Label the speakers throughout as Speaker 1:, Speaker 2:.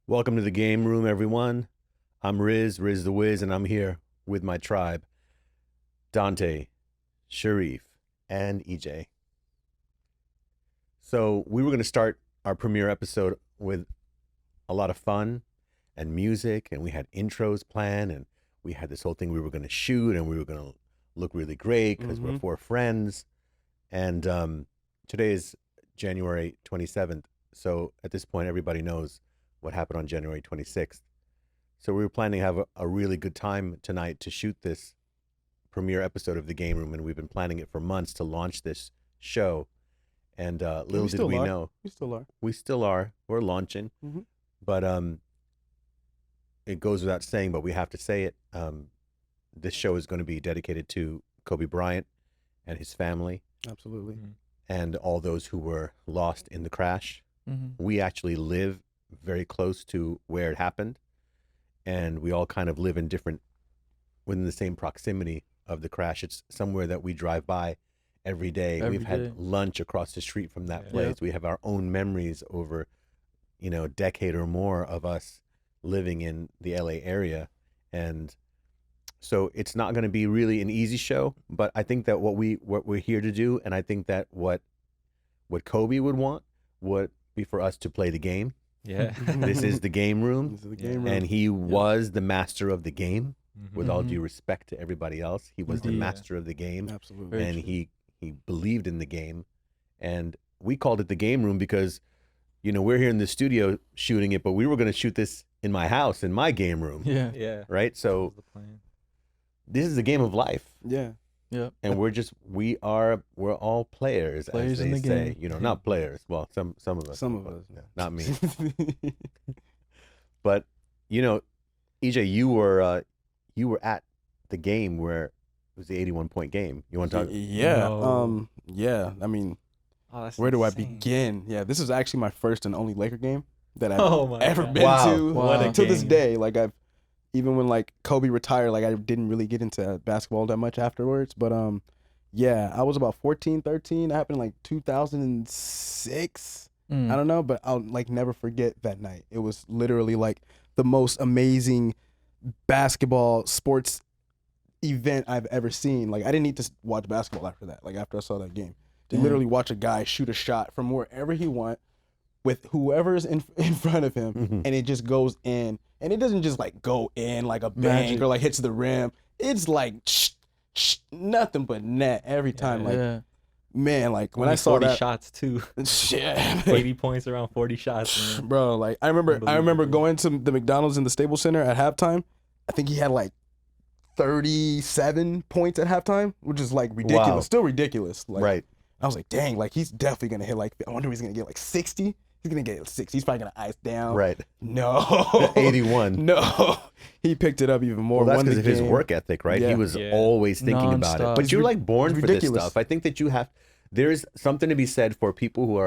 Speaker 1: Welcome to the game room, everyone. I'm Riz the Wiz, and I'm here with my tribe, Donte, Sharif, and EJ. So we were going to start our premiere episode with a lot of fun and music, and we had intros planned, and we had this whole thing we were going to shoot, and we were going to look really great because we're four friends. And today is January 27th, so at this point, everybody knows what happened on January 26th. So we were planning to have a really good time tonight to shoot this premiere episode of The Game Room, and we've been planning it for months to launch this show. And little did we know.
Speaker 2: We still are.
Speaker 1: We still are. We're launching. But it goes without saying, but we have to say it. This show is going to be dedicated to Kobe Bryant and his family.
Speaker 2: Absolutely.
Speaker 1: And all those who were lost in the crash. We actually live very close to where it happened, and we all kind of live within the same proximity of the crash. It's somewhere that we drive by every day. We've had lunch across the street from that place. We have our own memories over, a decade or more of us living in the LA area. And so it's not going to be really an easy show, but I think that what we're here to do, and I think that what Kobe would want would be for us to play the game.
Speaker 3: Yeah.
Speaker 1: This is the game room.
Speaker 2: This is the game room.
Speaker 1: And he was the master of the game. With all due respect to everybody else, he was the master of the game.
Speaker 2: Absolutely.
Speaker 1: And he believed in the game. And we called it the game room because, we're here in the studio shooting it, but we were going to shoot this in my house, in my game room.
Speaker 3: Yeah.
Speaker 1: Right? So this is the game of life.
Speaker 2: Yeah.
Speaker 4: Yeah.
Speaker 1: And we're all players as
Speaker 4: in
Speaker 1: they
Speaker 4: the
Speaker 1: say.
Speaker 4: game.
Speaker 1: Not players. Well, some of us.
Speaker 2: Some of us.
Speaker 1: Yeah, not me. But EJ, you were at the game where it was the 81-point game. You want to talk?
Speaker 2: Yeah.
Speaker 3: No.
Speaker 2: Yeah. I mean,
Speaker 3: that's
Speaker 2: where do I
Speaker 3: insane.
Speaker 2: begin? Yeah. This is actually my first and only Laker game that I've
Speaker 3: Oh my
Speaker 2: ever
Speaker 3: God.
Speaker 2: been
Speaker 1: Wow.
Speaker 2: to.
Speaker 3: What a
Speaker 2: To this
Speaker 3: game.
Speaker 2: day, even when Kobe retired, I didn't really get into basketball that much afterwards. But yeah, I was about 14, 13. That happened in 2006. I don't know, but I'll never forget that night. It was literally the most amazing basketball sports event I've ever seen. I didn't need to watch basketball after that. After I saw that game, to literally watch a guy shoot a shot from wherever he want with whoever's in front of him, and it just goes in, and it doesn't just go in like a bang or hits the rim. It's nothing but net every time. Man, when I saw
Speaker 3: 40
Speaker 2: that,
Speaker 3: shots too.
Speaker 2: yeah,
Speaker 3: 80 points around 40 shots, man.
Speaker 2: bro. I remember going to the McDonald's in the Staples Center at halftime. I think he had 37 points at halftime, which is ridiculous.
Speaker 1: Wow.
Speaker 2: Still ridiculous.
Speaker 1: Right.
Speaker 2: I was dang, he's definitely gonna hit I wonder if he's gonna get 60. He's gonna get 60. He's probably gonna ice down.
Speaker 1: Right.
Speaker 2: No.
Speaker 1: 81.
Speaker 2: No. He picked it up even more.
Speaker 1: Well, that's
Speaker 2: won the
Speaker 1: because of his
Speaker 2: game.
Speaker 1: work ethic, right?
Speaker 2: Yeah.
Speaker 1: He was
Speaker 3: Yeah.
Speaker 1: always thinking about it.
Speaker 4: Nonstop.
Speaker 1: But
Speaker 2: It's
Speaker 1: you're born
Speaker 2: it's
Speaker 1: for this
Speaker 2: ridiculous.
Speaker 1: stuff. I think that there's something to be said for people who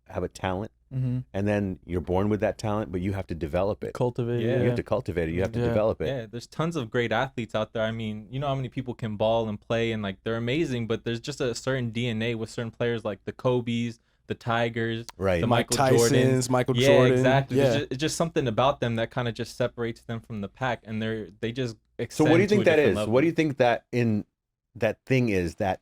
Speaker 1: have a talent, and then you're born with that talent, but you have to develop it.
Speaker 4: Cultivate.
Speaker 3: Yeah.
Speaker 1: You have to cultivate it. You have to
Speaker 4: Yeah.
Speaker 1: develop it.
Speaker 3: Yeah, there's tons of great athletes out there. I mean, you know how many people can ball and play, and they're amazing, but there's just a certain DNA with certain players, like the Kobe's, the Tigers,
Speaker 1: Right.
Speaker 3: the
Speaker 2: Mike
Speaker 3: Michael Jordans.
Speaker 2: Tyson's, Michael
Speaker 3: Yeah,
Speaker 2: Jordan.
Speaker 3: exactly.
Speaker 2: Yeah.
Speaker 3: It's just something about them that kind of just separates them from the pack, and they just
Speaker 1: So
Speaker 3: extend
Speaker 1: what do you
Speaker 3: to a
Speaker 1: think that
Speaker 3: different
Speaker 1: is?
Speaker 3: level.
Speaker 1: What do you think that thing is that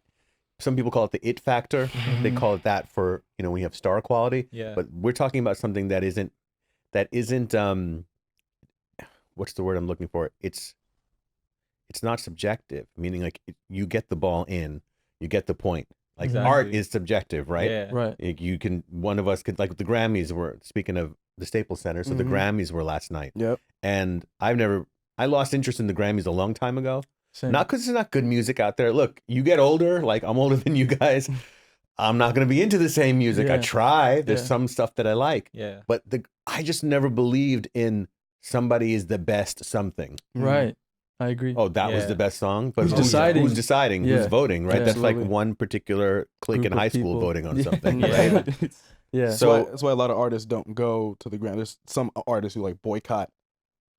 Speaker 1: some people call it the it factor? They call it that for, when you have star quality.
Speaker 3: Yeah.
Speaker 1: But we're talking about something that isn't what's the word I'm looking for? It's not subjective, meaning you get the ball in, you get the point.
Speaker 3: Exactly.
Speaker 1: Art is subjective, right?
Speaker 3: Yeah.
Speaker 4: Right.
Speaker 1: One of us could, the Grammys were, speaking of the Staples Center, so the Grammys were last night.
Speaker 2: Yep.
Speaker 1: And I lost interest in the Grammys a long time ago.
Speaker 4: Same.
Speaker 1: Not because there's not good music out there. Look, you get older, I'm older than you guys. I'm not going to be into the same music. I
Speaker 4: Yeah.
Speaker 1: try. There's
Speaker 4: Yeah.
Speaker 1: some stuff that I like.
Speaker 3: Yeah.
Speaker 1: But I just never believed in somebody is the best something.
Speaker 4: Right. I agree.
Speaker 1: Oh, that was
Speaker 3: Yeah.
Speaker 1: the best song? But
Speaker 4: Who's deciding?
Speaker 1: Who's deciding?
Speaker 4: Yeah.
Speaker 1: Who's voting, right?
Speaker 4: Yeah.
Speaker 1: That's
Speaker 2: Absolutely.
Speaker 1: one particular clique
Speaker 4: Group
Speaker 1: in
Speaker 4: of
Speaker 1: high school
Speaker 4: people.
Speaker 1: voting on
Speaker 4: Yeah.
Speaker 1: something,
Speaker 3: Yeah.
Speaker 1: right?
Speaker 4: Yeah.
Speaker 1: So-
Speaker 2: that's why a lot of artists don't go to the Grammys. There's some artists who boycott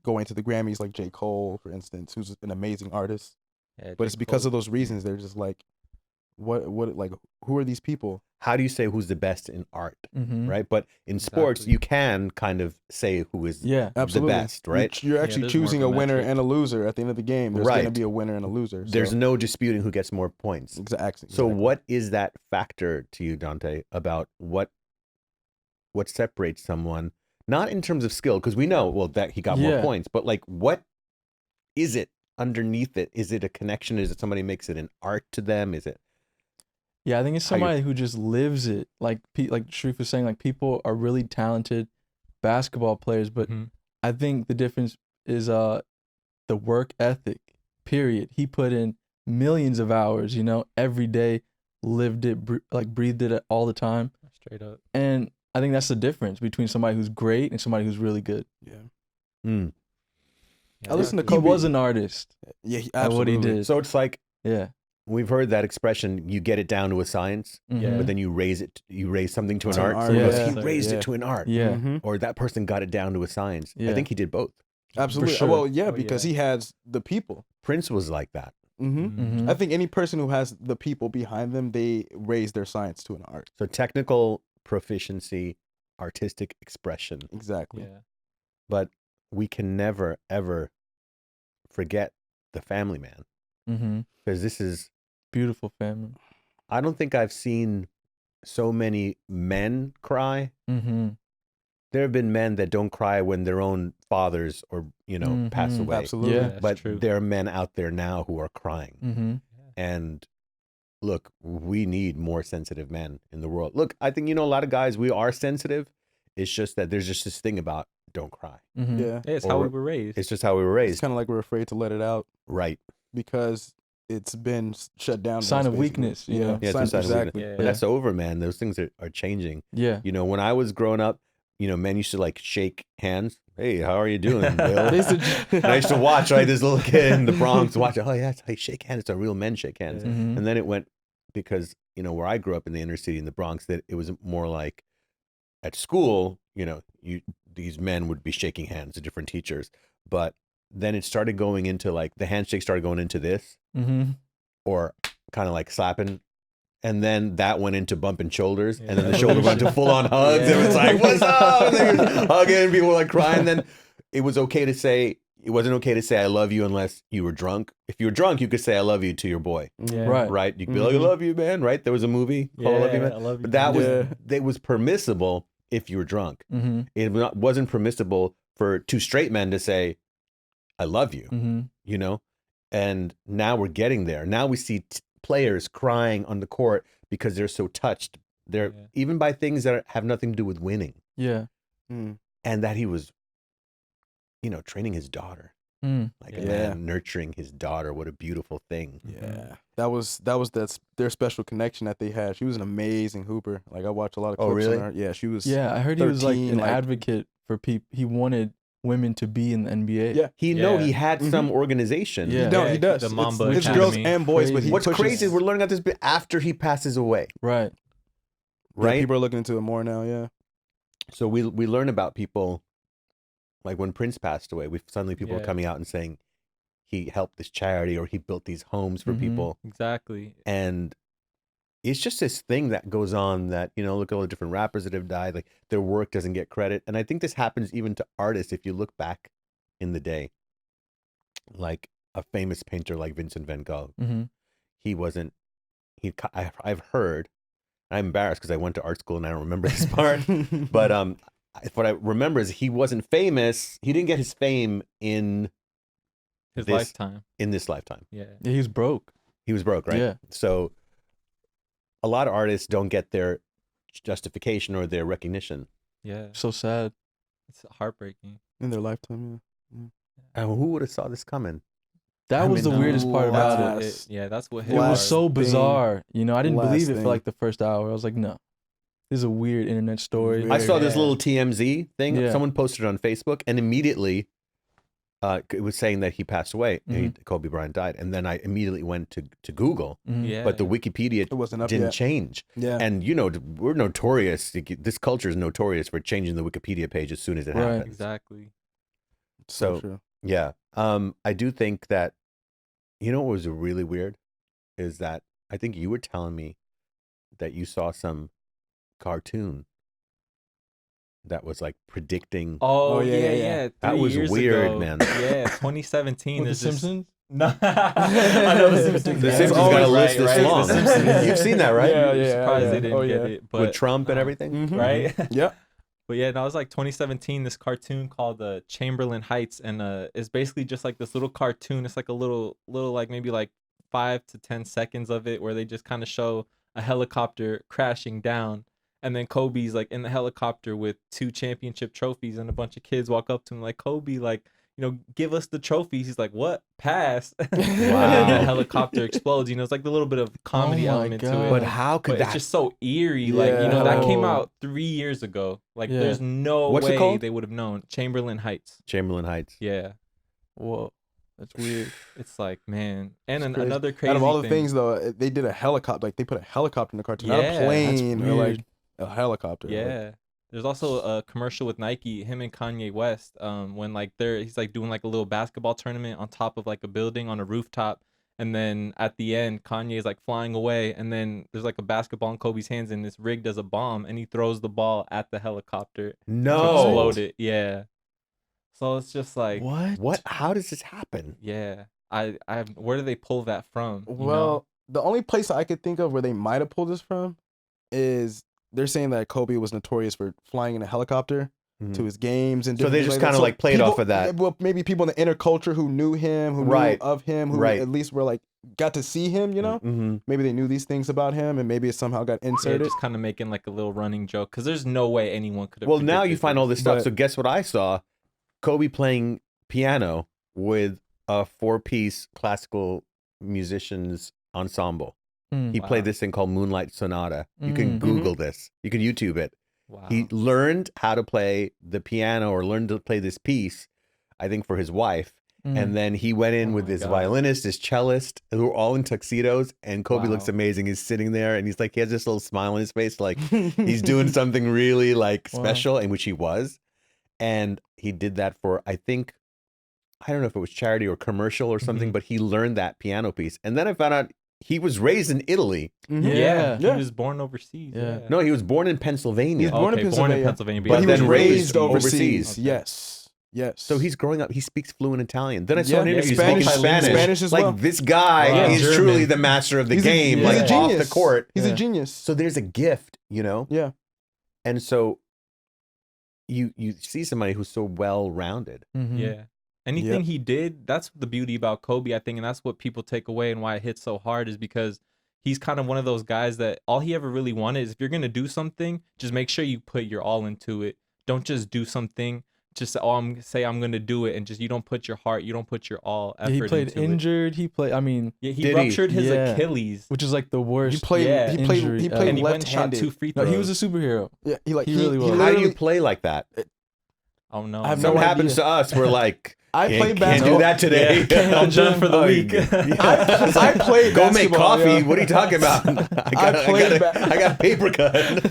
Speaker 2: going to the Grammys, like J. Cole, for instance, who's an amazing artist.
Speaker 3: Yeah,
Speaker 2: But it's because of those reasons. They're just what who are these people?
Speaker 1: how do you say who's the best in art,
Speaker 2: Mm-hmm.
Speaker 1: right? But in sports,
Speaker 3: Exactly.
Speaker 1: you can kind of say who is
Speaker 2: Absolutely.
Speaker 1: the best, right?
Speaker 2: You're actually
Speaker 3: there's more
Speaker 2: choosing
Speaker 3: of
Speaker 2: a
Speaker 3: a
Speaker 2: winner
Speaker 3: metric.
Speaker 2: and a loser at the end of the game. There's going to
Speaker 1: Right.
Speaker 2: be a winner and a loser.
Speaker 1: There's
Speaker 2: so.
Speaker 1: no disputing who gets more points.
Speaker 2: Exactly.
Speaker 1: So what is that factor to you, Donte, about what separates someone, not in terms of skill, because we know, well, that he got more points, but like, what is it underneath it? Is it a connection? Is it somebody makes it an art to them? Is it?
Speaker 4: Yeah, I think it's somebody who just lives it. Like Sharif was saying, like people are really talented basketball players, but I think the difference is the work ethic. Period. He put in millions of hours, you know, every day, lived it, breathed it all the time.
Speaker 3: Straight up.
Speaker 4: And I think that's the difference between somebody who's great and somebody who's really good.
Speaker 2: Yeah.
Speaker 1: Mm.
Speaker 3: Yeah,
Speaker 2: I listened to
Speaker 4: He
Speaker 2: Kobe.
Speaker 4: was an artist.
Speaker 2: Yeah,
Speaker 4: At what he did.
Speaker 1: So it's like,
Speaker 4: Yeah.
Speaker 1: we've heard that expression, you get it down to a science,
Speaker 3: Yeah.
Speaker 1: but then you raise something to an
Speaker 2: To an
Speaker 1: art.
Speaker 2: art,
Speaker 1: So he goes,
Speaker 4: yeah.
Speaker 1: he raised
Speaker 2: Yeah.
Speaker 1: it to an art.
Speaker 4: Yeah.
Speaker 2: Mm-hmm.
Speaker 1: Or that person got it down to a science. I
Speaker 4: Yeah.
Speaker 1: think he did both.
Speaker 2: Absolutely.
Speaker 4: sure.
Speaker 2: Well, yeah,
Speaker 3: Oh,
Speaker 2: because
Speaker 3: yeah.
Speaker 2: he has the people.
Speaker 1: Prince was like that.
Speaker 2: Mm-hmm.
Speaker 4: Mhm.
Speaker 2: I think any person who has the people behind them, they raise their science to an art.
Speaker 1: So technical proficiency, artistic expression.
Speaker 2: Exactly.
Speaker 3: Yeah.
Speaker 1: But we can never, ever forget the family man.
Speaker 4: Mm-hmm.
Speaker 1: Because this is,
Speaker 4: Beautiful family.
Speaker 1: I don't think I've seen so many men cry.
Speaker 4: Mm-hmm.
Speaker 1: There have been men that don't cry when their own fathers or, pass
Speaker 4: Mhm.
Speaker 1: away.
Speaker 2: Absolutely.
Speaker 4: Yeah.
Speaker 3: That's
Speaker 1: But
Speaker 3: true.
Speaker 1: there are men out there now who are crying.
Speaker 4: Mm-hmm.
Speaker 1: And look, we need more sensitive men in the world. Look, I think, a lot of guys, we are sensitive. It's just that there's just this thing about don't cry.
Speaker 4: Mm-hmm.
Speaker 2: Yeah.
Speaker 3: Yeah, it's how we
Speaker 1: Or-
Speaker 3: were raised.
Speaker 1: It's just how we were
Speaker 2: It's
Speaker 1: raised.
Speaker 2: kind of like we're afraid to let it out
Speaker 1: Right.
Speaker 2: because it's been shut down.
Speaker 4: Sign of
Speaker 2: basically.
Speaker 4: weakness, you know?
Speaker 1: Yeah, it's
Speaker 2: sign,
Speaker 1: a sign of
Speaker 2: exactly.
Speaker 3: weakness.
Speaker 1: But
Speaker 3: Yeah.
Speaker 1: that's over, man. Those things are changing.
Speaker 4: Yeah.
Speaker 1: When I was growing up, men used to like shake hands. Hey, how are you doing, Will?
Speaker 2: They used to-
Speaker 1: And I used to watch, right, this little kid in the Bronx watch. Oh, yeah, that's how you shake hands. It's how real men shake hands.
Speaker 3: Yeah.
Speaker 4: Mm-hmm.
Speaker 1: And then it went, because, where I grew up in the inner city in the Bronx, that it was more like at school, these men would be shaking hands to different teachers. But then it started going into like, the handshake started going into this,
Speaker 4: Mm-hmm.
Speaker 1: or kind of like slapping. And then that went into bumping shoulders. And then
Speaker 3: Yeah.
Speaker 1: the shoulder went to full on hugs.
Speaker 3: Yeah.
Speaker 1: It was like, what's up? And they were hugging, people were like crying. Then it wasn't okay to say I love you unless you were drunk. If you were drunk, you could say I love you to your boy,
Speaker 3: Yeah.
Speaker 4: Right.
Speaker 1: right? You could be like, I
Speaker 2: Mhm.
Speaker 1: love you, man, right? There was a movie called I Love You, Man.
Speaker 3: I love you.
Speaker 1: But that
Speaker 2: Yeah.
Speaker 1: it was permissible if you were drunk.
Speaker 4: Mm-hmm.
Speaker 1: It wasn't permissible for two straight men to say, I love you,
Speaker 4: Mm-hmm.
Speaker 1: And now we're getting there. Now we see players crying on the court because they're so touched. They're
Speaker 3: Yeah.
Speaker 1: even by things that have nothing to do with winning,
Speaker 4: Yeah.
Speaker 2: Mm.
Speaker 1: and that he was, training his daughter,
Speaker 4: Mm.
Speaker 1: like
Speaker 3: Yeah.
Speaker 1: a man nurturing his daughter. What a beautiful thing.
Speaker 2: Yeah, that was their special connection that they had. She was an amazing hooper. Like I watched a lot of
Speaker 1: Oh,
Speaker 2: clips
Speaker 1: really?
Speaker 2: on her. Yeah, she was.
Speaker 4: Yeah, I heard he was like
Speaker 2: 13,
Speaker 4: an
Speaker 2: like-
Speaker 4: advocate for people. He wanted women to be in the NBA.
Speaker 2: Yeah.
Speaker 1: He
Speaker 3: Yeah.
Speaker 1: he had some organization.
Speaker 4: Yeah.
Speaker 2: No,
Speaker 3: Yeah,
Speaker 2: he does.
Speaker 3: the Mamba
Speaker 2: it's girls
Speaker 3: Academy.
Speaker 2: and boys, but he
Speaker 1: What's
Speaker 2: pushes.
Speaker 1: crazy is we're learning about this bit after he passes away,
Speaker 4: Right.
Speaker 2: Yeah,
Speaker 1: right?
Speaker 2: people are looking into it more now. Yeah.
Speaker 1: So we learn about people, like when Prince passed away. Suddenly people are
Speaker 3: Yeah.
Speaker 1: coming out and saying he helped this charity or he built these homes for
Speaker 4: Mhm.
Speaker 1: people,
Speaker 3: Exactly.
Speaker 1: and it's just this thing that goes on that look at all the different rappers that have died. Like their work doesn't get credit, and I think this happens even to artists. If you look back in the day, like a famous painter like Vincent van Gogh,
Speaker 4: Mm-hmm.
Speaker 1: he wasn't. I've heard. I'm embarrassed because I went to art school and I don't remember this part. But what I remember is he wasn't famous. He didn't get his fame in
Speaker 3: His
Speaker 1: this
Speaker 3: lifetime.
Speaker 1: in this lifetime.
Speaker 3: Yeah.
Speaker 4: Yeah, he was broke.
Speaker 1: He was broke, right?
Speaker 4: Yeah.
Speaker 1: So a lot of artists don't get their justification or their recognition.
Speaker 3: Yeah.
Speaker 4: So sad.
Speaker 3: It's heartbreaking.
Speaker 2: in their lifetime.
Speaker 1: And who would have saw this coming?
Speaker 4: That
Speaker 1: I
Speaker 4: was
Speaker 1: mean,
Speaker 4: the weirdest part
Speaker 2: that's
Speaker 4: about
Speaker 2: what
Speaker 4: it.
Speaker 3: That's what hit
Speaker 4: It was
Speaker 2: Last
Speaker 4: so
Speaker 2: thing-
Speaker 4: bizarre. I didn't
Speaker 2: last
Speaker 4: believe it
Speaker 2: thing.
Speaker 4: for like the first hour. I was like, no. This is a weird internet story.
Speaker 2: Weird.
Speaker 1: I saw this
Speaker 3: Yeah.
Speaker 1: little TMZ thing.
Speaker 4: Yeah.
Speaker 1: Someone posted it on Facebook, and immediately it was saying that he passed away. Kobe Bryant died. And then I immediately went to Google,
Speaker 4: Mhm.
Speaker 3: Yeah.
Speaker 1: but the Wikipedia
Speaker 2: It wasn't up
Speaker 1: didn't
Speaker 2: yet.
Speaker 1: change.
Speaker 2: Yeah.
Speaker 1: And we're notorious. This culture is notorious for changing the Wikipedia page as soon as it
Speaker 4: Right.
Speaker 1: happens.
Speaker 3: Exactly.
Speaker 1: So
Speaker 2: true.
Speaker 1: yeah, I do think that what was really weird is that I think you were telling me that you saw some cartoon that was like predicting.
Speaker 3: Oh,
Speaker 2: yeah,
Speaker 3: yeah,
Speaker 2: yeah.
Speaker 3: yeah.
Speaker 1: That
Speaker 3: 3
Speaker 1: was
Speaker 3: years
Speaker 1: weird,
Speaker 3: ago.
Speaker 1: man.
Speaker 3: Yeah, 2017.
Speaker 4: With The
Speaker 3: There's this.
Speaker 4: Simpsons?
Speaker 3: No, I know the Simpsons.
Speaker 1: The
Speaker 3: Yeah,
Speaker 1: Simpsons
Speaker 3: it's
Speaker 1: got a
Speaker 3: always
Speaker 1: list this
Speaker 3: right,
Speaker 1: long.
Speaker 3: The Simpsons.
Speaker 1: You've seen that, right?
Speaker 2: Yeah,
Speaker 3: You're
Speaker 2: yeah,
Speaker 3: surprised
Speaker 2: yeah.
Speaker 3: they didn't
Speaker 2: Oh,
Speaker 3: get
Speaker 2: yeah.
Speaker 3: it, but
Speaker 1: With Trump and everything.
Speaker 2: Mhm.
Speaker 3: right?
Speaker 2: Yeah.
Speaker 3: But yeah, no, it was like 2017. This cartoon called Chamberlain Heights, and it's basically just like this little cartoon. It's like a little like maybe like 5 to 10 seconds of it, where they just kind of show a helicopter crashing down, and then Kobe's like in the helicopter with 2 championship trophies, and a bunch of kids walk up to him like, Kobe, like, give us the trophies. He's like, what? Pass. And then the helicopter explodes. It's like the little bit of comedy
Speaker 4: Oh my
Speaker 3: element to
Speaker 4: God.
Speaker 3: it.
Speaker 1: But how could
Speaker 3: But
Speaker 1: that?
Speaker 3: it's just so eerie.
Speaker 2: Yeah.
Speaker 3: Like, that came
Speaker 4: Oh.
Speaker 3: out 3 years ago. Like,
Speaker 4: Yeah.
Speaker 3: there's no
Speaker 1: What's it
Speaker 3: way
Speaker 1: called?
Speaker 3: they would have known. Chamberlain Heights.
Speaker 1: Chamberlain Heights.
Speaker 3: Yeah.
Speaker 4: Whoa, that's weird.
Speaker 3: It's like, man. And
Speaker 2: It's crazy.
Speaker 3: another crazy
Speaker 2: Out of all the
Speaker 3: thing.
Speaker 2: things though, they did a helicopter. Like they put a helicopter in the cartoon, not
Speaker 3: Yeah,
Speaker 2: a
Speaker 3: that's
Speaker 2: plane or like
Speaker 4: weird.
Speaker 2: a helicopter. Like,
Speaker 3: Yeah. There's also a commercial with Nike, him and Kanye West, when like he's like doing like a little basketball tournament on top of like a building on a rooftop, and then at the end Kanye is like flying away, and then there's like a basketball in Kobe's hands, and it's rigged as a bomb, and he throws the ball at the helicopter to
Speaker 1: No.
Speaker 3: explode it. Yeah. So it's just like,
Speaker 1: What? How does this happen?
Speaker 3: yeah. I where do they pull that from?
Speaker 2: Well, the only place I could think of where they might have pulled this from is they're saying that Kobe was notorious for flying in a helicopter to his games, and
Speaker 1: So they
Speaker 2: different
Speaker 1: just
Speaker 2: things
Speaker 1: kind of
Speaker 2: that.
Speaker 1: like played
Speaker 2: people-
Speaker 1: off of that.
Speaker 2: Well, maybe people in the inner culture who knew him, who
Speaker 1: Right.
Speaker 2: knew of him, who
Speaker 1: Right.
Speaker 2: at least were like got to see him.
Speaker 1: Mm-hmm.
Speaker 2: Maybe they knew these things about him, and maybe it somehow got
Speaker 3: Yeah,
Speaker 2: inserted.
Speaker 3: just kind of making like a little running joke, because there's no way anyone could have.
Speaker 1: Well, now you
Speaker 3: predicted
Speaker 1: find all this stuff.
Speaker 2: But-
Speaker 1: So guess what I saw? Kobe playing piano with a 4-piece classical musicians ensemble.
Speaker 4: Mm.
Speaker 1: He played
Speaker 3: Wow.
Speaker 1: this thing called Moonlight Sonata. You can
Speaker 4: Mm.
Speaker 1: Google this. You can YouTube it.
Speaker 3: Wow.
Speaker 1: He learned how to play the piano or learned to play this piece, I think, for his wife.
Speaker 4: Mm.
Speaker 1: And then he went in
Speaker 3: Oh
Speaker 1: with
Speaker 3: my
Speaker 1: his
Speaker 3: God.
Speaker 1: violinist, his cellist, who were all in tuxedos. And Kobe looks
Speaker 3: Wow.
Speaker 1: amazing. He's sitting there and he's like, he has this little smile on his face, like he's doing something really like
Speaker 4: Wow.
Speaker 1: special, in which he was. And he did that for, I think, I don't know if it was charity or commercial or something,
Speaker 3: Mhm.
Speaker 1: but he learned that piano piece. And then I found out he was raised in Italy.
Speaker 2: Mhm.
Speaker 3: Yeah,
Speaker 4: Yeah.
Speaker 3: he was born overseas.
Speaker 4: Yeah.
Speaker 3: Yeah.
Speaker 1: No, he was born in Pennsylvania.
Speaker 2: He's born in Pennsylvania,
Speaker 3: Pennsylvania,
Speaker 2: but he
Speaker 1: then
Speaker 2: was
Speaker 1: raised
Speaker 2: raised overseas.
Speaker 1: overseas.
Speaker 2: Yes, yes.
Speaker 1: So he's growing up. He speaks fluent Italian. Then I saw
Speaker 2: Yeah,
Speaker 1: an
Speaker 2: yeah,
Speaker 1: interview. He's
Speaker 2: Spanish-
Speaker 1: speaking Spanish.
Speaker 2: Spanish as
Speaker 1: like
Speaker 2: well.
Speaker 1: this guy
Speaker 3: Wow.
Speaker 1: is
Speaker 3: German.
Speaker 1: truly the master of the game,
Speaker 2: He's
Speaker 1: like
Speaker 2: a
Speaker 1: off
Speaker 2: genius.
Speaker 1: the court.
Speaker 2: He's
Speaker 4: Yeah.
Speaker 2: a genius.
Speaker 1: So there's a gift, you know.
Speaker 2: Yeah.
Speaker 1: And so you see somebody who's so well rounded.
Speaker 4: Mhm.
Speaker 3: Yeah. Anything he did, that's the beauty about Kobe, I think, and that's what people take away and why it hits so hard, is because he's kind of one of those guys that all he ever really wanted is, if you're gonna do something, just make sure you put your all into it. Don't just do something just I'm gonna do it, and just you don't put your heart, you don't put your all
Speaker 4: Yeah,
Speaker 3: effort
Speaker 4: he played
Speaker 3: into it.
Speaker 4: injured. He played. I mean,
Speaker 3: Yeah, he
Speaker 1: Did he?
Speaker 3: ruptured his
Speaker 4: Yeah.
Speaker 3: Achilles.
Speaker 4: which is like the worst.
Speaker 2: He played.
Speaker 3: Yeah.
Speaker 2: He played.
Speaker 4: Injury
Speaker 2: He
Speaker 4: ever.
Speaker 2: played
Speaker 3: And he went and shot
Speaker 2: left-handed.
Speaker 3: 2 free
Speaker 4: No,
Speaker 3: throws.
Speaker 4: he was a superhero.
Speaker 2: Yeah, he like
Speaker 4: He really was.
Speaker 1: How do
Speaker 2: literally-
Speaker 1: you play like that?
Speaker 3: Oh no.
Speaker 2: I have
Speaker 1: So
Speaker 2: no
Speaker 1: what happens
Speaker 2: idea.
Speaker 1: to us? We're like,
Speaker 2: I
Speaker 1: can't,
Speaker 2: played
Speaker 1: can't do
Speaker 2: basketball.
Speaker 1: that today.
Speaker 3: Yeah, I'm done for the
Speaker 1: Oh,
Speaker 3: week.
Speaker 2: I played
Speaker 1: Go make
Speaker 2: basketball,
Speaker 1: coffee.
Speaker 2: yeah.
Speaker 1: What are you talking about? I got paper cut.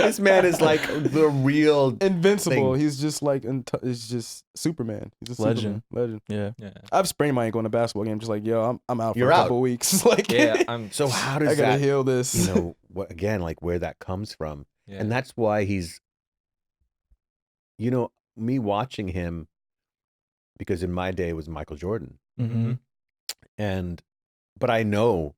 Speaker 1: This man is like the real
Speaker 2: Invincible.
Speaker 1: thing.
Speaker 2: He's just like he's just Superman. He's a
Speaker 4: Legend.
Speaker 2: Superman. Legend.
Speaker 4: Yeah.
Speaker 3: Yeah.
Speaker 2: I've sprained my ankle in a basketball game. Just like I'm out for
Speaker 1: You're
Speaker 2: a
Speaker 1: out.
Speaker 2: couple weeks. Like
Speaker 3: Yeah, I'm
Speaker 1: So how does
Speaker 2: I gotta
Speaker 1: that,
Speaker 2: heal this.
Speaker 1: you know, what again, like where that comes from?
Speaker 3: yeah.
Speaker 1: And that's why he's, you know, me watching him, because in my day it was Michael Jordan.
Speaker 4: Mm-hmm.
Speaker 1: But I know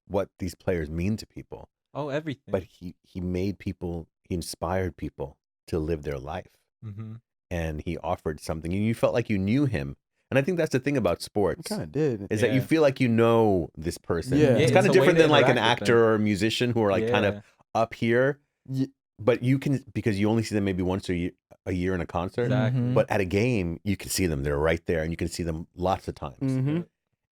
Speaker 1: what these players mean to people.
Speaker 3: Oh, everything.
Speaker 1: But he made people, he inspired people to live their life.
Speaker 3: Mm-hmm.
Speaker 1: And he offered something, and you felt like you knew him. And I think that's the thing about
Speaker 2: I
Speaker 1: sports,
Speaker 2: kind of did.
Speaker 1: is that you
Speaker 3: Yeah.
Speaker 1: feel like you know this person.
Speaker 2: Yeah.
Speaker 1: It's
Speaker 2: Yeah,
Speaker 1: kind
Speaker 3: it's
Speaker 1: of
Speaker 3: the way
Speaker 1: different
Speaker 3: they
Speaker 1: than like an
Speaker 3: interact with
Speaker 1: actor or a musician who are like kind of
Speaker 3: Yeah.
Speaker 1: up here.
Speaker 2: Ye-
Speaker 1: But you can, because you only see them maybe once a year in a concert.
Speaker 3: Exactly.
Speaker 4: Mhm.
Speaker 1: But at a game, you can see them. They're right there, and you can see them lots of times.
Speaker 2: Mhm.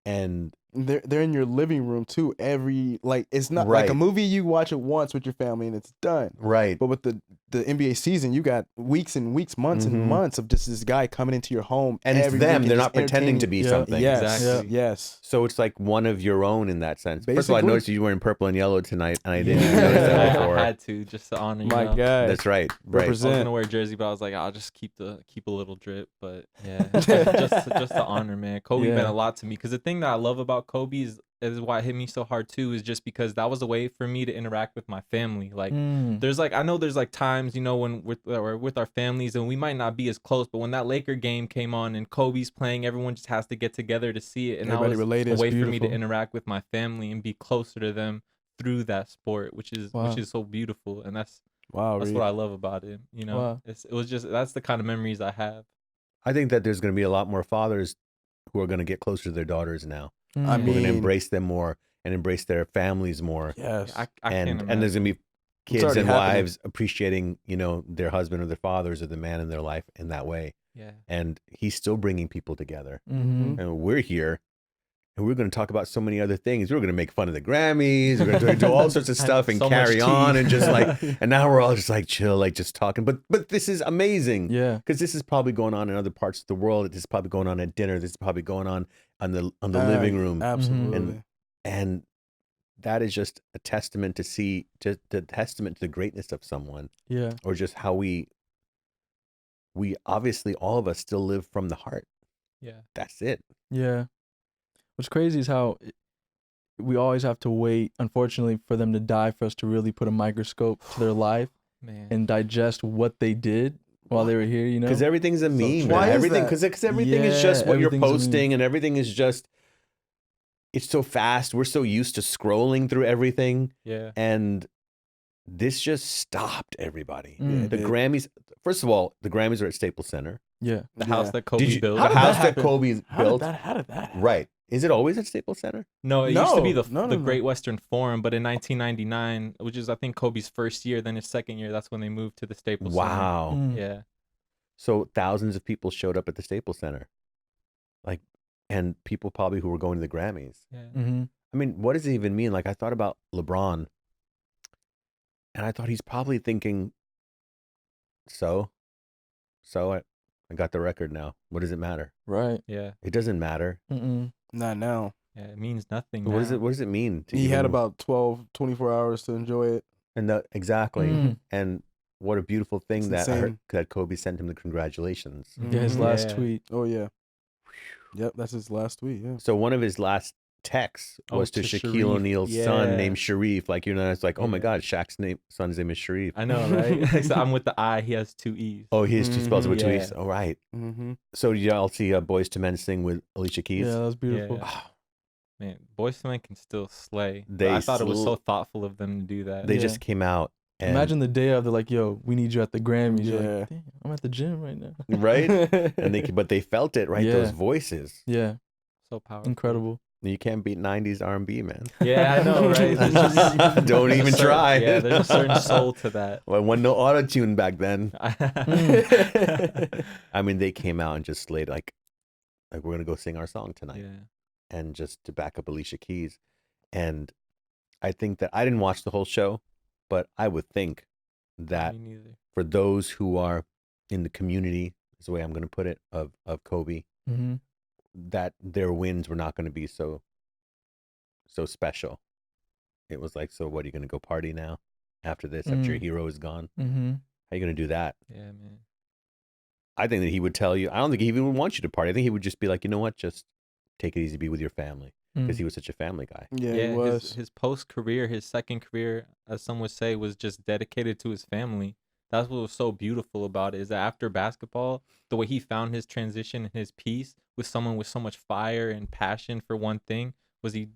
Speaker 1: And
Speaker 2: They're in your living room too. It's not
Speaker 1: Right.
Speaker 2: like a movie you watch it once with your family and it's done.
Speaker 1: right,
Speaker 2: But with the NBA season, you got weeks and weeks, months
Speaker 1: Mhm.
Speaker 2: and months of just this guy coming into your home,
Speaker 1: and it's
Speaker 2: every
Speaker 1: them.
Speaker 2: week
Speaker 1: They're
Speaker 2: and
Speaker 1: not
Speaker 2: just
Speaker 1: pretending to be
Speaker 4: Yeah.
Speaker 1: something.
Speaker 2: Yes,
Speaker 3: Exactly.
Speaker 2: yes.
Speaker 1: So it's like one of your own in that sense. First of all, I
Speaker 2: Basically.
Speaker 1: noticed you were wearing purple and yellow tonight, and I didn't
Speaker 2: Yeah.
Speaker 1: even notice that
Speaker 3: I
Speaker 1: before.
Speaker 3: had to, just to honor you.
Speaker 2: My
Speaker 3: know?
Speaker 2: guy.
Speaker 1: That's right. Right.
Speaker 3: I was
Speaker 2: Represent.
Speaker 3: gonna wear a jersey, but I was like, I'll just keep a little drip. But yeah, just to honor, man. Kobe
Speaker 4: Yeah.
Speaker 3: meant a lot to me, because the thing that I love about Kobe is why it hit me so hard too, is just because that was a way for me to interact with my family. Like there's like, I know there's like times, you know, when we're with our families and we might not be as close, but when that Laker game came on and Kobe's playing, everyone just has to get together to see it. And
Speaker 2: Everybody
Speaker 3: that was
Speaker 2: related.
Speaker 3: a way for me to
Speaker 4: beautiful.
Speaker 3: interact with my family and be closer to them through that sport, which is so beautiful. And that's what I love about it. You know, it was just, that's the kind of memories I have.
Speaker 1: I think that there's going to be a lot more fathers who are going to get closer to their daughters now.
Speaker 2: I mean,
Speaker 1: we're going to embrace them more and embrace their families more.
Speaker 2: Yes.
Speaker 3: I can't imagine.
Speaker 1: And there's going to be kids
Speaker 2: already
Speaker 1: and
Speaker 2: happening.
Speaker 1: wives appreciating, you know, their husband or their fathers or the man in their life in that way.
Speaker 3: Yeah.
Speaker 1: And he's still bringing people together.
Speaker 4: Mm-hmm.
Speaker 1: And we're here. And we're going to talk about so many other things. We're going to make fun of the Grammys. We're going to do all sorts of stuff and
Speaker 3: So
Speaker 1: carry
Speaker 3: much
Speaker 1: on
Speaker 3: tea.
Speaker 1: and just like, and now we're all just like chill, like just talking. But this is amazing.
Speaker 4: Yeah.
Speaker 1: Because this is probably going on in other parts of the world. This is probably going on at dinner. This is probably going on the living room.
Speaker 2: Absolutely.
Speaker 1: And that is just a testament to see, just the testament to the greatness of someone.
Speaker 4: Yeah.
Speaker 1: Or just how we obviously, all of us still live from the heart.
Speaker 3: Yeah.
Speaker 1: That's it.
Speaker 4: Yeah. What's crazy is how we always have to wait, unfortunately, for them to die for us to really put a microscope to their life and digest what they did while they were here, you know?
Speaker 1: Because everything's a meme.
Speaker 2: why is
Speaker 1: everything,
Speaker 2: that?
Speaker 1: because everything is just what you're
Speaker 4: everything's a meme.
Speaker 1: posting, and everything is just, it's so fast. We're so used to scrolling through everything.
Speaker 3: Yeah.
Speaker 1: And this just stopped everybody.
Speaker 4: Mm.
Speaker 1: The Grammys, first of all, the Grammys are at Staples Center.
Speaker 4: Yeah.
Speaker 3: The house that Kobe built.
Speaker 1: The
Speaker 2: How did
Speaker 1: house
Speaker 2: that
Speaker 1: that
Speaker 2: happen?
Speaker 1: Kobe built.
Speaker 2: How did that happen?
Speaker 1: Right. Is it always at Staples Center?
Speaker 3: No, it used to be the
Speaker 2: No.
Speaker 3: Great Western Forum, but in 1999, which is I think Kobe's first year, then his second year, that's when they moved to the Staples
Speaker 1: Wow.
Speaker 3: Center. Yeah.
Speaker 1: So thousands of people showed up at the Staples Center. Like, and people probably who were going to the Grammys.
Speaker 3: Yeah.
Speaker 4: Mm-hmm.
Speaker 1: I mean, what does it even mean? Like, I thought about LeBron, and I thought he's probably thinking, so I got the record now. What does it matter?
Speaker 4: Right.
Speaker 3: Yeah.
Speaker 1: It doesn't matter.
Speaker 4: Mm-mm.
Speaker 2: Not now.
Speaker 3: Yeah. It means nothing.
Speaker 1: What does
Speaker 3: now.
Speaker 1: it? What does it mean? To
Speaker 2: He had
Speaker 1: even-
Speaker 2: about 24 hours to enjoy it.
Speaker 1: and exactly.
Speaker 4: Mm.
Speaker 1: And what a beautiful thing
Speaker 2: It's
Speaker 1: that I heard,
Speaker 2: insane.
Speaker 1: that Kobe sent him the congratulations.
Speaker 4: Yeah, his last
Speaker 3: Yeah.
Speaker 4: tweet.
Speaker 2: Oh, yeah. Yep, that's his last tweet, yeah.
Speaker 1: So one of his last texts was to
Speaker 3: to
Speaker 1: Shaquille
Speaker 3: Sharif.
Speaker 1: O'Neal's son
Speaker 3: Yeah.
Speaker 1: named Sharif. Like, you know, it's like, oh my
Speaker 3: Yeah.
Speaker 1: God, Shaq's son's name is Sharif.
Speaker 3: I know, right? So I'm with the I. He has 2 E's.
Speaker 1: Oh, he has two spells with two
Speaker 3: Yeah.
Speaker 1: E's. All right.
Speaker 2: Mm-hmm.
Speaker 1: So did y'all see Boys to Men sing with Alicia Keys?
Speaker 4: Yeah, that was beautiful.
Speaker 3: Yeah.
Speaker 1: Oh,
Speaker 3: Man, Boyz II Men can still slay. But
Speaker 1: They
Speaker 3: I thought it was so
Speaker 1: sl-
Speaker 3: thoughtful of them to do that.
Speaker 1: they
Speaker 4: Yeah.
Speaker 1: just came out. And,
Speaker 4: Imagine the day of, they're like, yo, we need you at the Grammys. You're
Speaker 2: Yeah.
Speaker 4: like, damn, I'm at the gym right now.
Speaker 1: right? And but they felt it, right?
Speaker 4: Yeah.
Speaker 1: Those voices.
Speaker 4: Yeah,
Speaker 3: So powerful.
Speaker 4: incredible.
Speaker 1: You can't beat 90s R&B, man.
Speaker 3: Yeah, I know, right? There's just-
Speaker 1: Don't
Speaker 3: there's a
Speaker 1: even
Speaker 3: certain-
Speaker 1: try.
Speaker 3: Yeah, there's a certain soul to that.
Speaker 1: Well, when no auto-tune back then.
Speaker 3: Mm.
Speaker 1: I mean, they came out and just slayed like we're gonna go sing our song tonight,
Speaker 3: Yeah.
Speaker 1: and just to back up Alicia Keys. And I think that I didn't watch the whole show, but I would think that
Speaker 3: Me neither.
Speaker 1: for those who are in the community, is the way I'm gonna put it, of Kobe,
Speaker 4: Mm-hmm.
Speaker 1: that their wins were not gonna be so special. It was like, so what, are you gonna go party now after this? After your hero is gone,
Speaker 4: Mm-hmm.
Speaker 1: how are you gonna do that?
Speaker 3: Yeah, man.
Speaker 1: I think that he would tell you. I don't think he even would want you to party. I think he would just be like, you know what, just take it easy, be with your family, because he was such a family guy.
Speaker 2: Yeah,
Speaker 3: Yeah,
Speaker 2: he was.
Speaker 3: his post career, his second career, as some would say, was just dedicated to his family. That's what was so beautiful about it, is that after basketball, the way he found his transition and his peace with someone with so much fire and passion for one thing was he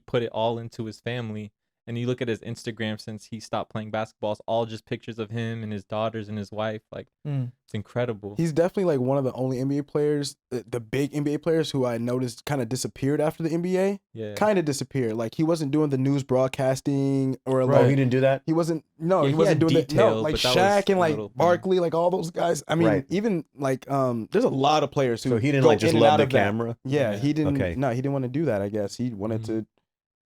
Speaker 3: put it all into his family. And you look at his Instagram since he stopped playing basketball, it's all just pictures of him and his daughters and his wife. Like, it's incredible.
Speaker 2: He's definitely like one of the only NBA players, the big NBA players who I noticed kind of disappeared after the NBA.
Speaker 3: Yeah.
Speaker 2: Kind of disappeared. Like he wasn't doing the news broadcasting or
Speaker 1: Oh,
Speaker 2: like
Speaker 1: he didn't do that.
Speaker 2: he wasn't. No,
Speaker 3: Yeah,
Speaker 2: he
Speaker 3: he
Speaker 2: wasn't
Speaker 3: had
Speaker 2: doing that. No,
Speaker 3: detail,
Speaker 2: like
Speaker 3: but that
Speaker 2: Shaq
Speaker 3: was
Speaker 2: and
Speaker 3: a
Speaker 2: like
Speaker 3: little thing.
Speaker 2: Barkley, like all those guys. I mean,
Speaker 1: Right.
Speaker 2: even like there's a lot of players who.
Speaker 1: So he didn't
Speaker 2: go
Speaker 1: like just
Speaker 2: in and
Speaker 1: love
Speaker 2: out
Speaker 1: the
Speaker 2: of that.
Speaker 1: camera.
Speaker 2: Yeah,
Speaker 3: Yeah.
Speaker 2: he didn't.
Speaker 1: Okay.
Speaker 2: No, he didn't want to do that. I guess he wanted
Speaker 3: Mhm.
Speaker 2: to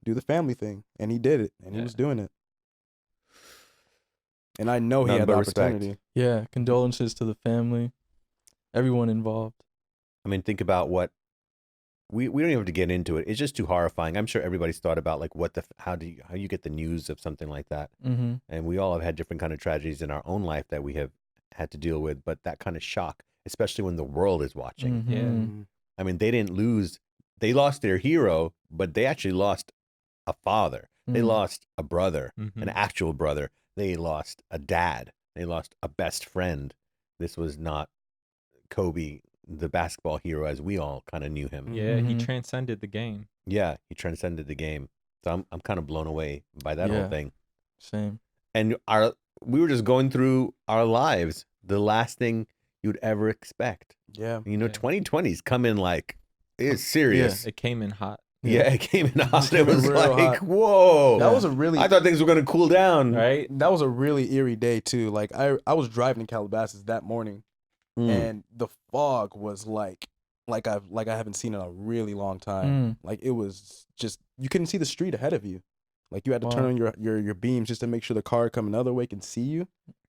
Speaker 2: do the family thing, and he did it, and he
Speaker 3: Yeah.
Speaker 2: was doing it. And I know he
Speaker 1: None
Speaker 2: had the
Speaker 1: but respect.
Speaker 2: opportunity.
Speaker 4: Yeah, condolences to the family, everyone involved.
Speaker 1: I mean, think about what we don't even have to get into it. It's just too horrifying. I'm sure everybody's thought about like how you get the news of something like that.
Speaker 4: Mm-hmm.
Speaker 1: And we all have had different kind of tragedies in our own life that we have had to deal with. But that kind of shock, especially when the world is watching.
Speaker 4: Mm-hmm.
Speaker 3: Yeah.
Speaker 2: Mhm.
Speaker 1: I mean, they didn't lose they lost their hero, but they actually lost a father. They lost a brother, an actual brother. They lost a dad. They lost a best friend. This was not Kobe, the basketball hero, as we all kind of knew him.
Speaker 3: Yeah, he transcended the game.
Speaker 1: Yeah, he transcended the game. So I'm kind of blown away by that whole thing.
Speaker 4: Same.
Speaker 1: And we were just going through our lives. The last thing you'd ever expect.
Speaker 2: Yeah.
Speaker 1: 2020's coming like it's serious.
Speaker 3: It came in hot.
Speaker 1: Yeah, it came in hot. It was
Speaker 2: real
Speaker 1: like,
Speaker 2: hot.
Speaker 1: whoa.
Speaker 2: That was a really.
Speaker 1: I thought things were gonna cool down.
Speaker 3: Right?
Speaker 2: That was a really eerie day too. Like I was driving to Calabasas that morning, and the fog was like I haven't seen in a really long time. Like it was just you couldn't see the street ahead of you. Like you had to turn on your beams just to make sure the car coming the other way can see you.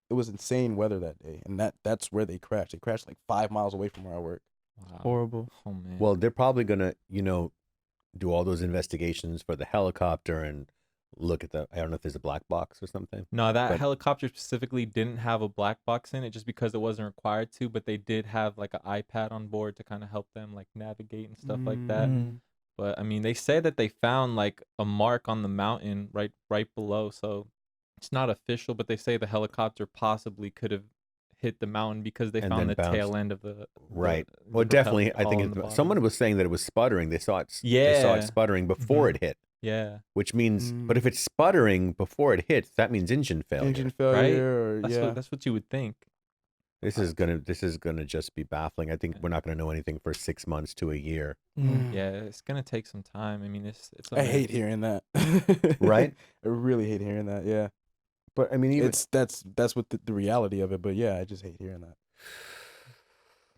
Speaker 2: It was insane weather that day, and that's where they crashed. They crashed like 5 miles away from where I work.
Speaker 3: Wow.
Speaker 4: Horrible.
Speaker 3: Oh man.
Speaker 1: Well, they're probably gonna, do all those investigations for the helicopter and look at I don't know if there's a black box or something.
Speaker 3: No, that helicopter specifically didn't have a black box in it just because it wasn't required to, but they did have like an iPad on board to kind of help them like navigate and stuff like that. But I mean, they said that they found like a mark on the mountain right below, so it's not official, but they say the helicopter possibly could have hit the mountain because they found the tail end of the
Speaker 1: right. Well, definitely, I think someone was saying that it was sputtering. They saw it.
Speaker 3: Yeah.
Speaker 1: They saw it sputtering before it hit.
Speaker 3: Yeah.
Speaker 1: Which means, but if it's sputtering before it hits, that means engine failure.
Speaker 2: Engine failure,
Speaker 3: right? That's what you would think.
Speaker 1: This is gonna just be baffling. I think we're not gonna know anything for 6 months to a year.
Speaker 3: Yeah, it's gonna take some time. I mean, it's.
Speaker 2: I hate hearing that.
Speaker 1: Right?
Speaker 2: I really hate hearing that. Yeah.
Speaker 1: But I mean,
Speaker 2: that's what the reality of it. But yeah, I just hate hearing that.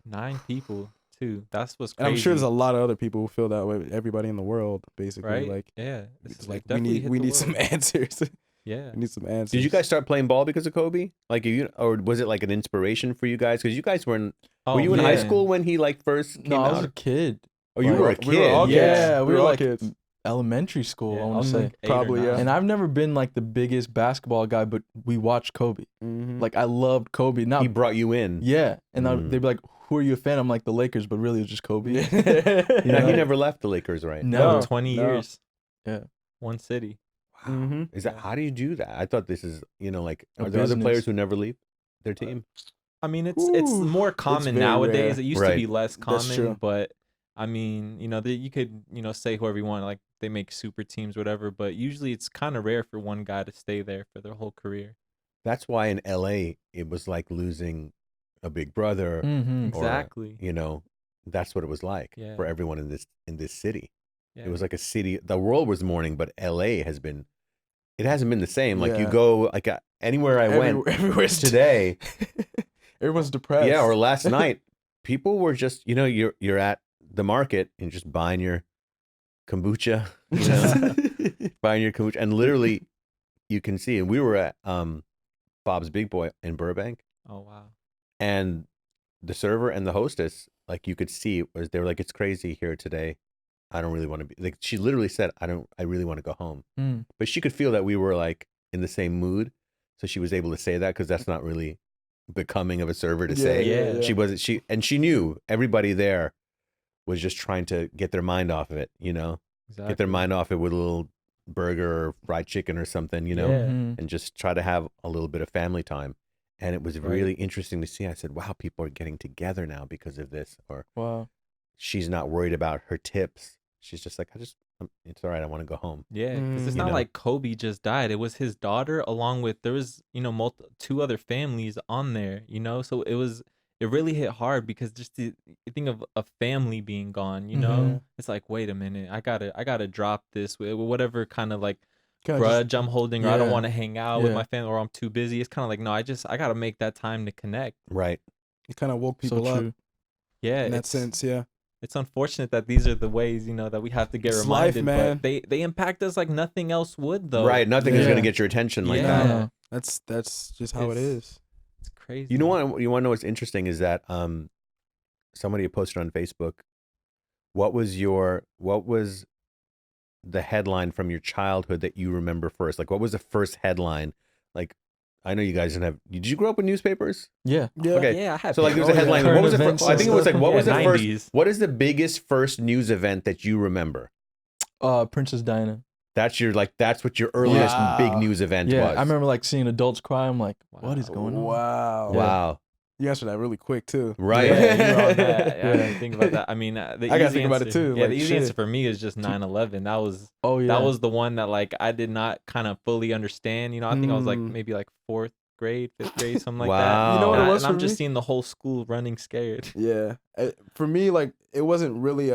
Speaker 3: 9 people too. That's what's crazy.
Speaker 2: And I'm sure there's a lot of other people who feel that way. Everybody in the world, basically.
Speaker 3: Right?
Speaker 2: Like,
Speaker 3: yeah,
Speaker 2: it's like we need some answers.
Speaker 3: Yeah,
Speaker 2: we need some answers.
Speaker 1: Did you guys start playing ball because of Kobe? Like, or was it like an inspiration for you guys? Because you guys were in high school when he like first came out?
Speaker 4: No, I was a kid.
Speaker 1: Oh, you were a kid.
Speaker 2: We were all kids.
Speaker 4: Yeah, we were
Speaker 2: all
Speaker 4: like
Speaker 2: kids.
Speaker 4: Elementary school.
Speaker 3: Yeah,
Speaker 4: I want to say
Speaker 3: like 8 or
Speaker 2: probably
Speaker 3: 9.
Speaker 2: yeah.
Speaker 4: And I've never been like the biggest basketball guy, but we watched Kobe. Like I loved Kobe.
Speaker 1: He brought you in.
Speaker 4: Yeah, and they'd be like, "Who are you a fan?" I'm like, "The Lakers," but really it was just Kobe.
Speaker 1: Yeah, he never left the Lakers, right?
Speaker 4: No,
Speaker 3: 20 years.
Speaker 4: Yeah,
Speaker 3: one city.
Speaker 1: Wow. Is that how do you do that? I thought this is like
Speaker 4: A
Speaker 1: are there other
Speaker 4: business.
Speaker 1: players who never leave their team?
Speaker 3: I mean, it's more common
Speaker 2: very
Speaker 3: nowadays.
Speaker 2: rare.
Speaker 3: It used to be
Speaker 1: Right.
Speaker 3: less
Speaker 2: That's
Speaker 3: common,
Speaker 2: true.
Speaker 3: but I mean, you could say whoever you want, like they make super teams, whatever. But usually, it's kind of rare for one guy to stay there for their whole career.
Speaker 1: That's why in LA it was like losing a big brother.
Speaker 4: Mm-hmm.
Speaker 1: or,
Speaker 3: Exactly.
Speaker 1: That's what it was like
Speaker 3: Yeah.
Speaker 1: for everyone in this city.
Speaker 3: Yeah.
Speaker 1: It was like a city. The world was mourning, but LA it hasn't been the same. Like you
Speaker 2: Yeah.
Speaker 1: go like anywhere I went
Speaker 2: everywhere's
Speaker 1: today,
Speaker 2: Everyone's depressed.
Speaker 1: yeah, or last night, people were just you're at the market and just buying your kombucha, buying your kombucha, and literally you can see. And we were at Bob's Big Boy in Burbank,
Speaker 3: Oh wow.
Speaker 1: and the server and the hostess, like you could see, they were like, "It's crazy here today. I don't really want to be." Like she literally said, I really want to go home." But she could feel that we were like in the same mood, so she was able to say that because that's not really becoming of a server to say.
Speaker 3: Yeah.
Speaker 1: She wasn't. She knew everybody there was just trying to get their mind off of it.
Speaker 3: Exactly.
Speaker 1: Get their mind off it with a little burger or fried chicken or something.
Speaker 3: Yeah.
Speaker 1: And just try to have a little bit of family time. And it was really interesting to see. I said, "Wow, people are getting together now because of this." Or
Speaker 4: Wow.
Speaker 1: she's not worried about her tips. She's just like, it's all right. I want to go home.
Speaker 3: Yeah, because it's
Speaker 1: You
Speaker 3: not
Speaker 1: know?
Speaker 3: like Kobe just died. It was his daughter, along with there was 2 other families on there. So it really hit hard because just you think of a family being gone. It's like, wait a minute, I gotta drop this whatever kind of like grudge I'm holding, or I don't want to hang out with my family, or I'm too busy. It's kind of like, no, I gotta make that time to connect.
Speaker 1: Right.
Speaker 2: It kind of woke people
Speaker 4: So
Speaker 2: up
Speaker 4: true.
Speaker 3: Yeah,
Speaker 2: in that sense. Yeah.
Speaker 3: It's unfortunate that these are the ways that we have to get
Speaker 2: It's life,
Speaker 3: reminded,
Speaker 2: man.
Speaker 3: but they impact us like nothing else would, though.
Speaker 1: Right. Nothing is
Speaker 2: Yeah.
Speaker 1: going to get your attention like
Speaker 3: Yeah.
Speaker 1: that.
Speaker 2: That's just how it is.
Speaker 3: It's crazy.
Speaker 1: You want to know what's interesting is that somebody had posted on Facebook, what was the headline from your childhood that you remember first? Like, what was the first headline? Like, I know you guys didn't have. Did you grow up with newspapers?
Speaker 4: Yeah.
Speaker 1: Okay.
Speaker 3: Yeah, I had.
Speaker 1: So like there's a
Speaker 4: yeah.
Speaker 1: headline.
Speaker 4: Current
Speaker 1: What was it?
Speaker 4: events
Speaker 1: I think it was like
Speaker 4: and
Speaker 1: what was the
Speaker 3: 90s.
Speaker 1: first? What is the biggest first news event that you remember?
Speaker 4: Princess Diana.
Speaker 1: That's what your earliest
Speaker 2: Wow.
Speaker 1: big news event
Speaker 4: Yeah,
Speaker 1: was.
Speaker 4: I remember like seeing adults cry. I'm like, what is going on?
Speaker 2: Wow.
Speaker 1: Wow.
Speaker 2: You answered that really quick too.
Speaker 1: Right.
Speaker 3: Yeah, you were on that.
Speaker 4: Yeah.
Speaker 3: I didn't think about that. I mean, the
Speaker 2: I gotta
Speaker 3: easy
Speaker 2: think about it
Speaker 3: answer-
Speaker 2: too,
Speaker 3: Yeah,
Speaker 2: like,
Speaker 3: the easy
Speaker 2: shit.
Speaker 3: answer for me is just 9/11. That was
Speaker 4: Oh yeah.
Speaker 3: that was the one that like I did not kind of fully understand. You know, I think I was like
Speaker 2: Mm.
Speaker 3: maybe like 4th grade, 5th grade, something like
Speaker 1: Wow.
Speaker 3: that.
Speaker 2: You know what it
Speaker 3: And
Speaker 2: was
Speaker 3: and I'm
Speaker 2: for
Speaker 3: just
Speaker 2: me?
Speaker 3: seeing the whole school running scared.
Speaker 2: Yeah. For me, like it wasn't really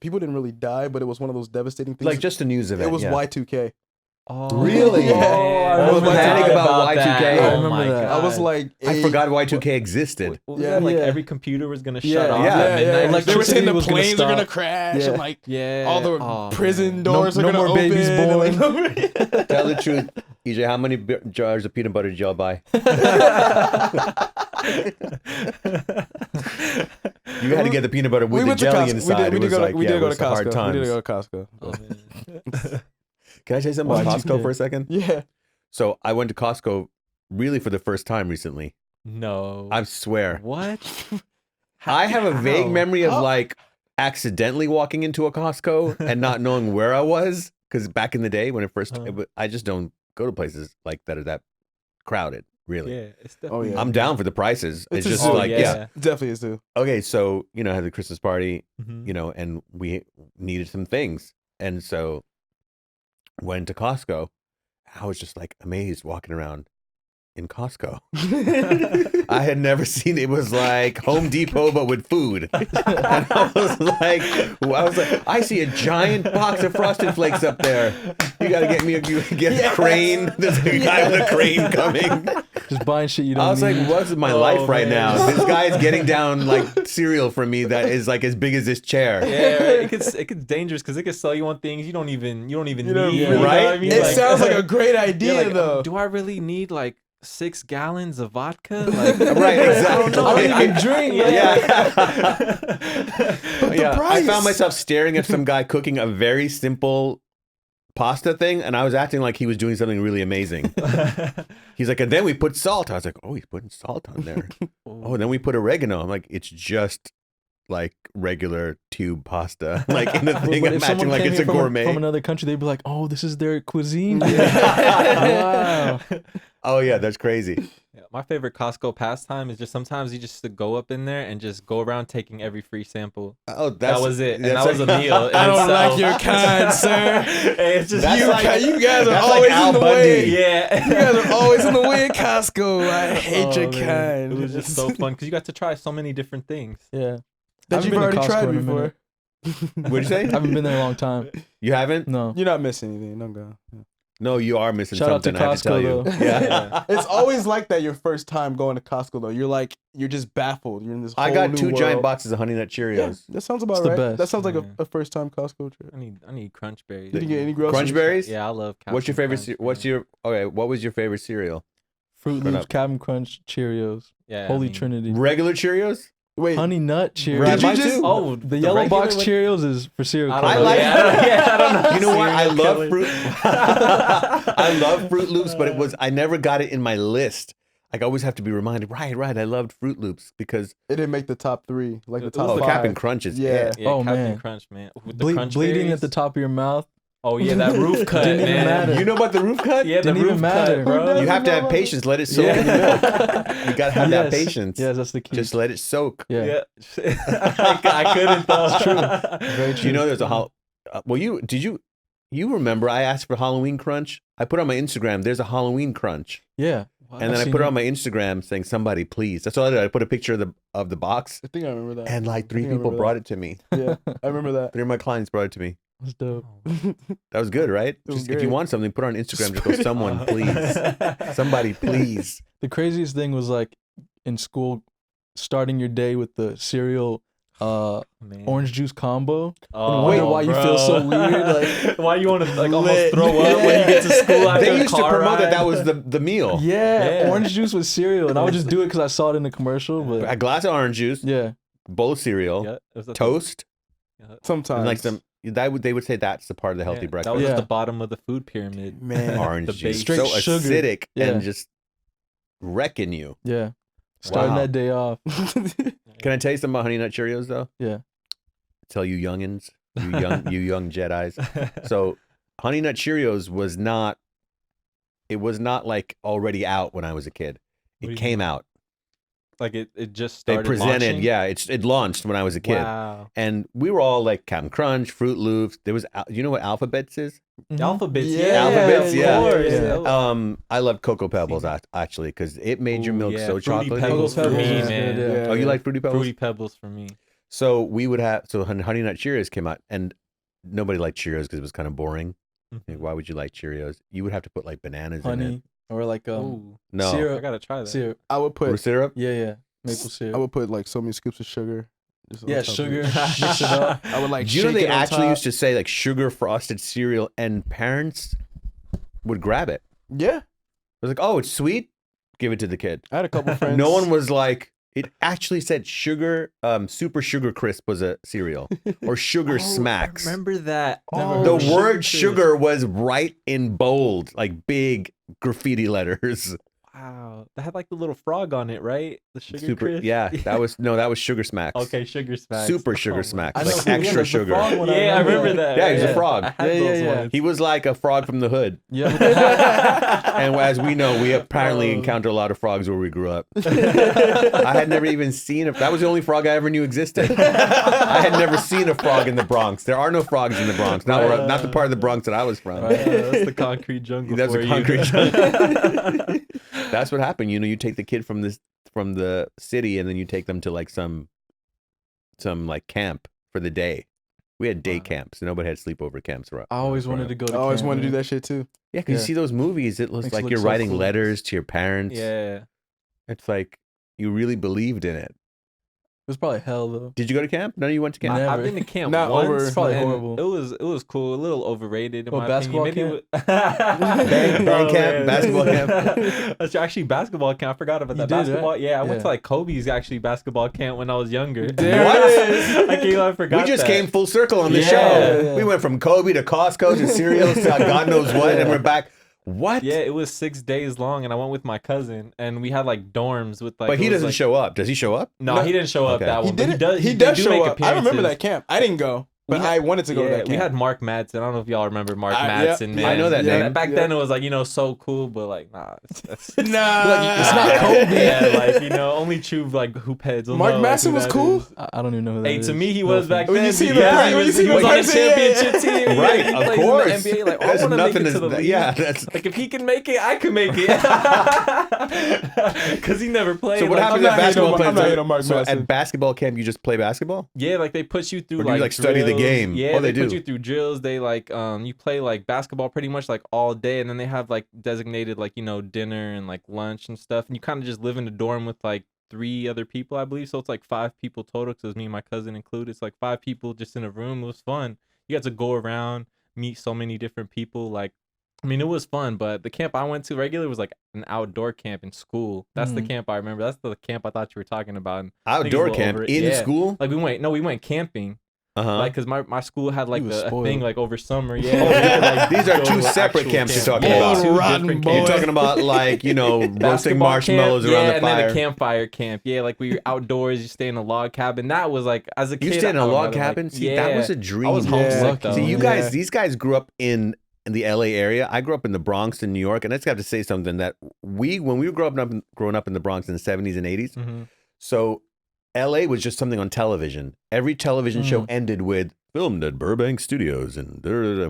Speaker 2: people didn't really die, but it was one of those devastating things.
Speaker 1: Like just a news event.
Speaker 2: it was
Speaker 1: yeah.
Speaker 2: Y2K.
Speaker 3: Oh,
Speaker 1: Really?
Speaker 2: Yeah.
Speaker 1: I was panic about Y2K.
Speaker 3: that.
Speaker 1: I
Speaker 3: Oh
Speaker 4: remember
Speaker 3: my
Speaker 4: that.
Speaker 3: god!
Speaker 2: I was like,
Speaker 1: I forgot Y2K existed.
Speaker 3: What was
Speaker 2: Yeah.
Speaker 3: that? Like
Speaker 4: Yeah.
Speaker 3: every computer was gonna
Speaker 4: Yeah.
Speaker 3: shut off
Speaker 1: Yeah.
Speaker 3: at
Speaker 2: Yeah,
Speaker 3: midnight.
Speaker 2: yeah.
Speaker 3: Like
Speaker 2: They were saying the
Speaker 4: was gonna
Speaker 2: planes are gonna
Speaker 4: stop.
Speaker 2: crash
Speaker 4: Yeah.
Speaker 2: and like
Speaker 3: yeah,
Speaker 2: all the
Speaker 3: oh,
Speaker 2: prison
Speaker 3: man.
Speaker 2: doors
Speaker 4: No-
Speaker 2: are
Speaker 4: no
Speaker 2: gonna
Speaker 4: more
Speaker 2: open.
Speaker 4: babies
Speaker 2: and, like,
Speaker 4: born.
Speaker 1: Tell the truth, EJ. How many jars of peanut butter did y'all buy? You had to get the peanut butter with
Speaker 2: we
Speaker 1: the
Speaker 2: went to
Speaker 1: jelly
Speaker 2: Costco.
Speaker 1: inside.
Speaker 2: We
Speaker 1: It
Speaker 2: did
Speaker 1: was
Speaker 2: go
Speaker 1: like,
Speaker 2: to we
Speaker 1: yeah,
Speaker 2: did
Speaker 1: it
Speaker 2: go to
Speaker 1: was hard
Speaker 2: Costco. We
Speaker 1: times.
Speaker 2: did go to Costco.
Speaker 3: Oh, man.
Speaker 1: Can I say something about
Speaker 4: Y2K.
Speaker 1: Costco for a second?
Speaker 2: Yeah.
Speaker 1: So I went to Costco really for the first time recently.
Speaker 3: No.
Speaker 1: I swear.
Speaker 3: What?
Speaker 1: I have a vague
Speaker 3: How?
Speaker 1: memory of
Speaker 2: How?
Speaker 1: like accidentally walking into a Costco and not knowing where I was. Because back in the day when it first, I just don't go to places like that are that crowded. Really.
Speaker 3: Yeah, it's
Speaker 2: Oh,
Speaker 3: definitely.
Speaker 2: yeah.
Speaker 1: I'm down for the prices. It's
Speaker 2: a
Speaker 1: just
Speaker 2: zoo.
Speaker 1: like, yeah.
Speaker 2: Definitely is too.
Speaker 1: Okay, so, I had the Christmas party,
Speaker 3: Mhm.
Speaker 1: and we needed some things. And so went to Costco. I was just like amazed walking around in Costco. I had never seen it. Was like Home Depot, but with food. And I was like, I see a giant box of Frosted Flakes up there. You got to get me a crane. There's a guy with a crane coming.
Speaker 4: Just buying shit you don't
Speaker 1: I was
Speaker 4: need.
Speaker 1: like, what's my
Speaker 3: Oh,
Speaker 1: life right
Speaker 3: man.
Speaker 1: now? This guy's getting down like cereal from me that is like as big as this chair.
Speaker 3: Yeah, it gets dangerous because it can sell you on things you don't even
Speaker 2: You don't
Speaker 3: need.
Speaker 2: really-
Speaker 3: You know what I
Speaker 1: Right?
Speaker 3: mean?
Speaker 2: It
Speaker 3: Like-
Speaker 2: sounds like a great
Speaker 3: You're
Speaker 2: idea
Speaker 3: like,
Speaker 2: though.
Speaker 3: do I really need like 6 gallons of vodka? Like,
Speaker 1: Right, exactly.
Speaker 3: I don't
Speaker 4: even drink, man.
Speaker 1: Yeah. I
Speaker 2: price.
Speaker 1: found myself staring at some guy cooking a very simple pasta thing, and I was acting like he was doing something really amazing. He's like, and then we put salt. I was like, oh, he's putting salt on there. Oh, and then we put oregano. I'm like, it's just like regular tube pasta, like in the thing.
Speaker 4: But
Speaker 1: I'm
Speaker 4: if
Speaker 1: acting
Speaker 4: someone
Speaker 1: like
Speaker 4: came
Speaker 1: it's a
Speaker 4: here
Speaker 1: gourmet.
Speaker 4: from another country, they'd be like, "Oh, this is their cuisine."
Speaker 3: Yeah.
Speaker 4: Wow.
Speaker 1: Oh yeah, that's crazy.
Speaker 3: Yeah, my favorite Costco pastime is just sometimes you just to go up in there and just go around taking every free sample.
Speaker 1: Oh,
Speaker 3: That was it. And
Speaker 1: that's
Speaker 3: that was a
Speaker 1: like-
Speaker 3: meal.
Speaker 2: I don't
Speaker 3: itself.
Speaker 2: like your kind, sir.
Speaker 3: It's just
Speaker 1: That's
Speaker 3: you.
Speaker 1: like-
Speaker 2: You guys are
Speaker 1: that's like
Speaker 2: always
Speaker 1: Al
Speaker 2: in the
Speaker 1: Bundy.
Speaker 2: way.
Speaker 3: Yeah.
Speaker 2: You guys are always in the way at Costco. I hate
Speaker 3: Oh,
Speaker 2: your
Speaker 3: man.
Speaker 2: kind.
Speaker 3: It was just so fun because you got to try so many different things.
Speaker 4: Yeah.
Speaker 2: that
Speaker 4: Haven't
Speaker 2: you've
Speaker 4: been to
Speaker 2: already
Speaker 4: Costco
Speaker 2: tried
Speaker 4: in a
Speaker 2: before.
Speaker 4: minute.
Speaker 1: What'd you say?
Speaker 4: I haven't been there in a long time.
Speaker 1: You haven't?
Speaker 4: No.
Speaker 2: You're not missing anything. Don't go. Yeah.
Speaker 1: No, you are missing
Speaker 4: Shout out to
Speaker 1: something. I have to tell
Speaker 4: Costco,
Speaker 1: you.
Speaker 4: though.
Speaker 1: Yeah.
Speaker 2: It's always like that your first time going to Costco though. You're just baffled. You're in this whole
Speaker 1: I got
Speaker 2: new
Speaker 1: 2
Speaker 2: world.
Speaker 1: giant boxes of Honey Nut
Speaker 2: Yeah,
Speaker 1: Cheerios.
Speaker 2: that sounds about
Speaker 4: It's the
Speaker 2: right.
Speaker 4: best.
Speaker 2: That sounds like
Speaker 3: Yeah.
Speaker 2: a first time Costco trip.
Speaker 3: I need crunch berries.
Speaker 2: Did you get any groceries?
Speaker 1: Crunch berries?
Speaker 3: Yeah, I love.
Speaker 1: What's your
Speaker 3: Captain
Speaker 1: favorite?
Speaker 3: Crunch,
Speaker 1: What's
Speaker 3: man.
Speaker 1: your okay? What was your favorite cereal?
Speaker 4: Fruit
Speaker 1: Shut
Speaker 4: Loops,
Speaker 1: up.
Speaker 4: Captain Crunch, Cheerios,
Speaker 3: Yeah,
Speaker 4: Holy
Speaker 3: I mean-
Speaker 4: Trinity,
Speaker 1: Regular Cheerios?
Speaker 2: Wait,
Speaker 4: Honey Nut Cheerios.
Speaker 1: Right,
Speaker 2: Did you
Speaker 1: mine
Speaker 2: just-
Speaker 1: too.
Speaker 3: Oh,
Speaker 4: The yellow
Speaker 3: regular
Speaker 4: box
Speaker 3: one?
Speaker 4: Cheerios is for cereal
Speaker 3: I
Speaker 4: killers.
Speaker 3: don't know.
Speaker 1: like-
Speaker 3: I don't know.
Speaker 1: You know what? I
Speaker 3: Serial
Speaker 1: love
Speaker 3: killer.
Speaker 1: fruit. I love Fruit Loops, but I never got it in my list. Like, I always have to be reminded. Right. I loved Fruit Loops because
Speaker 2: it didn't make the top 3. Like the
Speaker 3: It
Speaker 2: top
Speaker 3: was
Speaker 1: oh,
Speaker 3: the
Speaker 2: 5.
Speaker 1: Captain Crunch is
Speaker 2: Yeah.
Speaker 1: it.
Speaker 3: Yeah,
Speaker 4: Oh,
Speaker 3: Captain
Speaker 4: man.
Speaker 3: Crunch, man. With the crunch
Speaker 4: Bleeding
Speaker 3: berries.
Speaker 4: at the top of your mouth.
Speaker 3: Oh yeah, that roof cut,
Speaker 4: Didn't even
Speaker 3: man.
Speaker 4: matter.
Speaker 1: You know about the roof cut?
Speaker 3: Yeah, the
Speaker 4: Didn't even
Speaker 3: roof
Speaker 4: matter.
Speaker 3: cut, bro.
Speaker 1: You have to have patience. Let it soak in the milk. You gotta have that
Speaker 4: Yes.
Speaker 1: patience.
Speaker 4: Yes, that's the key.
Speaker 1: Just let it soak.
Speaker 4: yeah.
Speaker 3: I couldn't though.
Speaker 4: It's true. Very
Speaker 1: Do you
Speaker 4: true.
Speaker 1: know there's a well, you remember I asked for Halloween Crunch? I put on my Instagram. There's a Halloween Crunch.
Speaker 4: Yeah.
Speaker 1: And then I
Speaker 4: seen
Speaker 1: put it
Speaker 4: it.
Speaker 1: on my Instagram saying, "Somebody, please." That's all I did. I put a picture of the box,
Speaker 2: I think I remember that.
Speaker 1: and like 3
Speaker 2: I think I
Speaker 1: people
Speaker 2: remember
Speaker 1: brought it to me.
Speaker 2: Yeah, I remember that.
Speaker 1: 3 of my clients brought it to me.
Speaker 4: That's dope.
Speaker 1: That was good, right?
Speaker 2: was
Speaker 1: Just if you
Speaker 2: great.
Speaker 1: want something, put it on Instagram. Just
Speaker 2: put
Speaker 1: go,
Speaker 2: it
Speaker 1: "Someone, please, somebody, please."
Speaker 4: The craziest thing was like in school, starting your day with the cereal
Speaker 3: Man.
Speaker 4: orange juice combo.
Speaker 3: Oh,
Speaker 4: wonder why you feel so
Speaker 3: bro.
Speaker 4: weird, like-
Speaker 3: why you want to like almost
Speaker 2: Lit.
Speaker 3: throw up when you get to school after
Speaker 1: They
Speaker 3: a
Speaker 1: used to
Speaker 3: car
Speaker 1: promote
Speaker 3: ride?
Speaker 1: that was the meal.
Speaker 4: Yeah,
Speaker 3: Yeah.
Speaker 4: orange juice with cereal, and I would just do it because I saw it in the commercial.
Speaker 1: A
Speaker 4: But
Speaker 1: glass of orange juice,
Speaker 4: yeah,
Speaker 1: bowl of cereal,
Speaker 3: Yeah, it was the-
Speaker 1: toast,
Speaker 2: Sometimes.
Speaker 1: and like they would say that's the part of the healthy
Speaker 3: yeah,
Speaker 1: breakfast.
Speaker 3: That was
Speaker 4: Yeah.
Speaker 3: just the bottom of the food pyramid.
Speaker 2: man.
Speaker 1: Orange
Speaker 3: the
Speaker 1: juice,
Speaker 3: base.
Speaker 1: so
Speaker 4: Straight sugar.
Speaker 1: acidic
Speaker 4: Yeah.
Speaker 1: and just wrecking you.
Speaker 4: Yeah. Starting
Speaker 1: Wow.
Speaker 4: that day off.
Speaker 1: Can I tell you something about Honey Nut Cheerios though?
Speaker 4: Yeah.
Speaker 1: Tell you youngins, you young Jedis. So Honey Nut Cheerios was not like already out when I was a kid.
Speaker 3: What do
Speaker 1: It
Speaker 3: you
Speaker 1: came
Speaker 3: mean?
Speaker 1: out.
Speaker 3: Like it just
Speaker 1: They
Speaker 3: started
Speaker 1: presented,
Speaker 3: launching?
Speaker 1: yeah, it launched when I was a kid.
Speaker 3: Wow.
Speaker 1: And we were all like Captain Crunch, Fruit Loops. There was, you know what Alphabets is?
Speaker 3: Alphabets,
Speaker 2: Yeah.
Speaker 1: Alphabets,
Speaker 3: of
Speaker 1: yeah.
Speaker 3: course.
Speaker 4: Yeah.
Speaker 1: I love Cocoa Pebbles actually because it made your
Speaker 3: Ooh,
Speaker 1: milk
Speaker 3: yeah,
Speaker 1: so
Speaker 3: Fruity
Speaker 1: chocolatey.
Speaker 3: Pebbles for
Speaker 4: Cocoa
Speaker 3: me,
Speaker 4: Pebbles,
Speaker 3: man.
Speaker 4: yeah.
Speaker 1: Oh, you like Fruity Pebbles?
Speaker 3: Fruity Pebbles for me.
Speaker 1: So we would have, Honey Nut Cheerios came out and nobody liked Cheerios because it was kind of boring. Like, why would you like Cheerios? You would have to put like bananas in it.
Speaker 4: Honey. Or like
Speaker 3: Ooh,
Speaker 1: No.
Speaker 3: I
Speaker 4: syrup.
Speaker 3: gotta try that.
Speaker 4: Syrup.
Speaker 2: I would
Speaker 1: Fruit
Speaker 2: put
Speaker 1: syrup?
Speaker 4: Yeah. Maple
Speaker 2: I
Speaker 4: syrup.
Speaker 2: would put like so many scoops of sugar. just on
Speaker 4: Yeah,
Speaker 2: top of
Speaker 4: sugar.
Speaker 2: it.
Speaker 4: Mix it up.
Speaker 2: I would like.
Speaker 1: Do you know
Speaker 2: shake
Speaker 1: they
Speaker 2: it on
Speaker 1: actually
Speaker 2: top.
Speaker 1: used to say like sugar frosted cereal and parents would grab it?
Speaker 2: Yeah,
Speaker 1: It was like, oh, it's sweet? Give it to the kid.
Speaker 2: I had a couple friends.
Speaker 1: No one was like, it actually said sugar, Super Sugar Crisp was a cereal or Sugar Smacks.
Speaker 3: I remember that.
Speaker 4: Never
Speaker 1: The
Speaker 4: heard of
Speaker 1: word
Speaker 3: Crisp.
Speaker 1: sugar was right in bold, like big graffiti letters.
Speaker 3: Wow, that had like the little frog on it, right? The sugar crisp.
Speaker 1: Yeah, that was Sugar Smacks.
Speaker 3: Okay, Sugar Smacks.
Speaker 1: Super Sugar
Speaker 3: my
Speaker 1: Smacks,
Speaker 4: I
Speaker 3: God.
Speaker 1: like
Speaker 4: know,
Speaker 1: extra
Speaker 4: yeah, the
Speaker 1: sugar.
Speaker 4: frog one,
Speaker 3: Yeah, I remember that.
Speaker 1: Yeah, he was a frog.
Speaker 3: I had
Speaker 4: Yeah,
Speaker 3: those
Speaker 4: yeah.
Speaker 3: ones.
Speaker 1: He was like a frog from the hood.
Speaker 4: Yeah.
Speaker 1: And as we know, we apparently
Speaker 3: Oh.
Speaker 1: encountered a lot of frogs where we grew up. I had never even seen that was the only frog I ever knew existed. I had never seen a frog in the Bronx. There are no frogs in the Bronx. Not the part of the Bronx that I was from.
Speaker 3: That's the concrete jungle.
Speaker 1: That's
Speaker 3: for
Speaker 1: a
Speaker 3: you.
Speaker 1: concrete jungle. That's what happened. You know, you take the kid from the city and then you take them to like some like camp for the day. We had day
Speaker 3: Wow.
Speaker 1: camps. Nobody had sleepover camps.
Speaker 4: I always wanted to go to
Speaker 2: I always
Speaker 4: camp,
Speaker 2: wanted to do
Speaker 4: man.
Speaker 2: that shit too.
Speaker 1: Yeah, because you
Speaker 4: Yeah.
Speaker 1: see those movies, it looks
Speaker 4: Makes it
Speaker 1: like
Speaker 4: look
Speaker 1: you're
Speaker 4: so
Speaker 1: writing
Speaker 4: cool.
Speaker 1: letters to your parents.
Speaker 3: Yeah.
Speaker 1: It's like you really believed in it.
Speaker 4: It was probably hell though.
Speaker 1: Did you go to camp? None of you went to camp?
Speaker 4: Never.
Speaker 3: I've been to camp
Speaker 2: Not
Speaker 3: once.
Speaker 2: over-
Speaker 4: It's probably
Speaker 3: and
Speaker 4: horrible.
Speaker 3: It was cool. A little overrated in
Speaker 4: What,
Speaker 3: my
Speaker 4: basketball
Speaker 3: opinion.
Speaker 1: Band camp? Basketball
Speaker 3: camp. That's actually basketball camp. I forgot about
Speaker 4: You
Speaker 3: that.
Speaker 4: did, right?
Speaker 3: Basketball. Yeah, I went
Speaker 4: Yeah.
Speaker 3: to like Kobe's actually basketball camp when I was younger.
Speaker 2: There
Speaker 1: What?
Speaker 2: it is.
Speaker 3: I can't. I forgot.
Speaker 1: We just
Speaker 3: that.
Speaker 1: came full circle on the
Speaker 3: Yeah.
Speaker 1: show.
Speaker 4: Yeah.
Speaker 1: We went from Kobe to Costco to cereals to God knows what, and we're back. What?
Speaker 3: Yeah, it was 6 days long, and I went with my cousin, and we had like dorms with like.
Speaker 1: But he
Speaker 3: it was,
Speaker 1: doesn't
Speaker 3: like-
Speaker 1: show up. Does he show up?
Speaker 3: No,
Speaker 2: No.
Speaker 3: he didn't show up
Speaker 1: Okay.
Speaker 3: that
Speaker 2: He
Speaker 3: one. But
Speaker 2: did.
Speaker 3: he does.
Speaker 2: He
Speaker 3: they
Speaker 2: does
Speaker 3: do
Speaker 2: show
Speaker 3: make
Speaker 2: up. I remember
Speaker 3: appearances.
Speaker 2: that camp. I didn't go, but
Speaker 3: We
Speaker 2: I
Speaker 3: had-
Speaker 2: wanted to go to that camp.
Speaker 3: We had Mark Madsen. I don't know if y'all remember Mark
Speaker 2: Yeah,
Speaker 3: Madsen.
Speaker 2: yeah,
Speaker 3: Man.
Speaker 1: I know that name.
Speaker 3: Back then, it was like so cool, but like it's
Speaker 2: Nah,
Speaker 4: it's not Kobe.
Speaker 3: Yeah, like only true like hoop heads. will
Speaker 2: Mark
Speaker 3: know, like,
Speaker 2: Madsen
Speaker 3: who
Speaker 2: was
Speaker 3: that
Speaker 2: cool?
Speaker 3: is.
Speaker 4: I don't even know who that
Speaker 3: Hey,
Speaker 4: is.
Speaker 3: to me, he
Speaker 4: No
Speaker 3: was back
Speaker 4: offense.
Speaker 2: When you
Speaker 3: then.
Speaker 2: see the
Speaker 3: because
Speaker 2: prime-
Speaker 3: he
Speaker 2: when you
Speaker 3: was,
Speaker 2: see
Speaker 3: he
Speaker 2: the
Speaker 3: was on a
Speaker 2: person, yeah,
Speaker 3: championship team.
Speaker 1: Right,
Speaker 3: He
Speaker 1: of
Speaker 3: plays
Speaker 1: course.
Speaker 3: In the NBA, like, I
Speaker 1: There's
Speaker 3: want to make
Speaker 1: nothing
Speaker 3: it to the
Speaker 1: to
Speaker 3: league.
Speaker 1: yeah. That's
Speaker 3: Like if he can make it, I can make it. Because he never played.
Speaker 1: so. What
Speaker 3: like,
Speaker 1: happens
Speaker 2: I'm
Speaker 1: at
Speaker 2: not hating
Speaker 1: basketball
Speaker 2: on- I'm not hating on Mark
Speaker 1: camp? So
Speaker 2: Madsen.
Speaker 1: at basketball camp, you just play basketball?
Speaker 3: Yeah, like they put you through
Speaker 1: Or do you, like, study the
Speaker 3: drills.
Speaker 1: game?
Speaker 3: Yeah,
Speaker 1: Oh, they
Speaker 3: put
Speaker 1: do.
Speaker 3: you through drills. They like you play like basketball pretty much like all day, and then they have like designated like dinner and like lunch and stuff, and you kind of just live in a dorm with like 3 other people, I believe. So it's like 5 people total, because me and my cousin included. It's like 5 people just in a room. It was fun. You got to go around, meet so many different people. Like, I mean, it was fun. But the camp I went to regularly was like an outdoor camp in school. That's the camp I remember. That's the camp I thought you were talking about. And I think it's a
Speaker 1: Outdoor
Speaker 3: little
Speaker 1: camp
Speaker 3: over it.
Speaker 1: in
Speaker 3: Yeah.
Speaker 1: school?
Speaker 3: Like we went camping.
Speaker 1: Uh-huh.
Speaker 3: Like, cause my school had like
Speaker 4: He was
Speaker 3: a
Speaker 4: spoiled.
Speaker 3: thing like over summer.
Speaker 1: Oh,
Speaker 3: Yeah,
Speaker 1: yeah.
Speaker 3: like,
Speaker 1: These are
Speaker 3: go
Speaker 1: 2
Speaker 3: to
Speaker 1: separate
Speaker 3: actual
Speaker 1: camps you're
Speaker 3: camp.
Speaker 1: talking
Speaker 3: Yeah,
Speaker 1: about.
Speaker 3: 2
Speaker 2: Rotten
Speaker 3: different
Speaker 2: boy.
Speaker 1: You're
Speaker 3: camps.
Speaker 1: talking about like, roasting
Speaker 3: Basketball
Speaker 1: marshmallows
Speaker 3: camp,
Speaker 1: around
Speaker 3: yeah,
Speaker 1: the
Speaker 3: and
Speaker 1: fire.
Speaker 3: then a campfire camp. Yeah, like we were outdoors. You stay in a log cabin. That was like, as a kid,
Speaker 1: You stayed in
Speaker 3: I
Speaker 1: a
Speaker 3: would
Speaker 1: log
Speaker 3: rather, like,
Speaker 1: cabin? See, that was a dream.
Speaker 3: I was
Speaker 2: Yeah.
Speaker 3: homesick though.
Speaker 1: See, you
Speaker 2: Yeah.
Speaker 1: guys, these guys grew up in the LA area. I grew up in the Bronx in New York, and I just have to say something that when we were growing up in the Bronx in the 70s and 80s,
Speaker 3: Mhm.
Speaker 1: so LA was just something on television. Every television show ended with filmed at Burbank Studios, and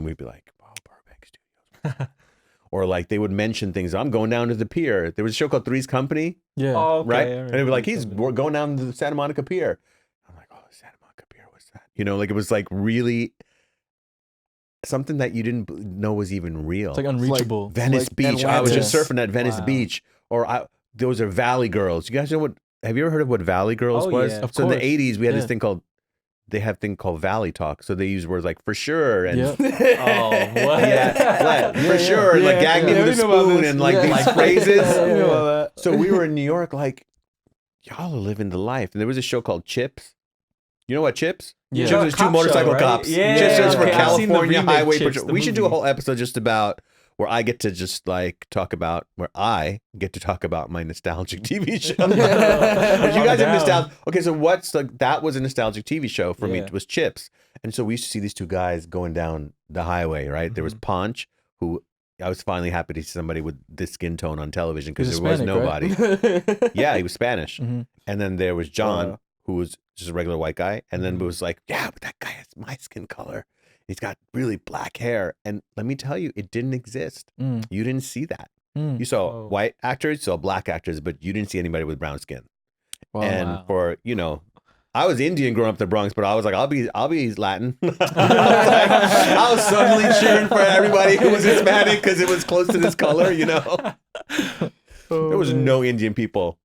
Speaker 1: we'd be like, "Wow, Burbank Studios." Or like they would mention things. I'm going down to the pier. There was a show called Three's Company,
Speaker 4: Yeah.
Speaker 3: Oh, okay,
Speaker 1: right?
Speaker 3: I
Speaker 1: And they'd be like,
Speaker 3: remember
Speaker 1: we're going down to the Santa Monica Pier. I'm like, oh, Santa Monica Pier, what's that? Like it was like really something that you didn't know was even real.
Speaker 4: It's like unreachable.
Speaker 1: Venice
Speaker 2: like
Speaker 1: Beach. I was just
Speaker 2: Atlantis.
Speaker 1: surfing at Venice
Speaker 3: Wow.
Speaker 1: Beach. Or those are Valley Girls. You guys know have you ever heard of what Valley Girls
Speaker 3: Oh,
Speaker 1: was?
Speaker 3: yeah.
Speaker 4: Of
Speaker 1: So in
Speaker 4: course.
Speaker 1: the 80s, we had this
Speaker 4: Yeah.
Speaker 1: thing called Valley Talk. So they use words like for sure and
Speaker 4: Yep.
Speaker 3: Oh, what?
Speaker 1: yeah, for
Speaker 4: Yeah,
Speaker 1: sure, and like
Speaker 2: yeah,
Speaker 1: gag me
Speaker 2: yeah,
Speaker 1: with a
Speaker 2: we know about
Speaker 1: spoon
Speaker 2: this.
Speaker 1: and like
Speaker 4: Yeah.
Speaker 1: these
Speaker 4: Like,
Speaker 1: phrases.
Speaker 4: yeah,
Speaker 2: You know all that.
Speaker 1: So we were in New York, like, y'all are living the life. And there was a show called Chips. You know what Chips?
Speaker 4: Yeah.
Speaker 1: Chips is 2
Speaker 3: Cop
Speaker 1: motorcycle
Speaker 3: show, right?
Speaker 1: cops.
Speaker 3: Yeah,
Speaker 1: Chips is for
Speaker 3: okay. I've seen the
Speaker 1: California
Speaker 3: remake
Speaker 1: Highway
Speaker 3: Chips,
Speaker 1: Patrol.
Speaker 3: the
Speaker 1: We should do a
Speaker 3: movie.
Speaker 1: whole episode just about where I get to just like talk about my nostalgic TV show. You guys have nostalgia. Okay, so that was a nostalgic TV show for me. It was Chips. And so we used to see these two guys going down the highway, right? There was Ponch, who I was finally happy to see somebody with this skin tone on television because there was nobody. Right? Yeah, he was Spanish. And then there was John, who was just a regular white guy. And then it was like, yeah, but that guy has my skin color. He's got really black hair. And let me tell you, it didn't exist. You didn't see that. You saw white actors, you saw black actors, but you didn't see anybody with brown skin. For, I was Indian growing up in the Bronx, but I was like, I'll be Latin. I was suddenly cheering for everybody who was Hispanic because it was close to this color, There was no Indian people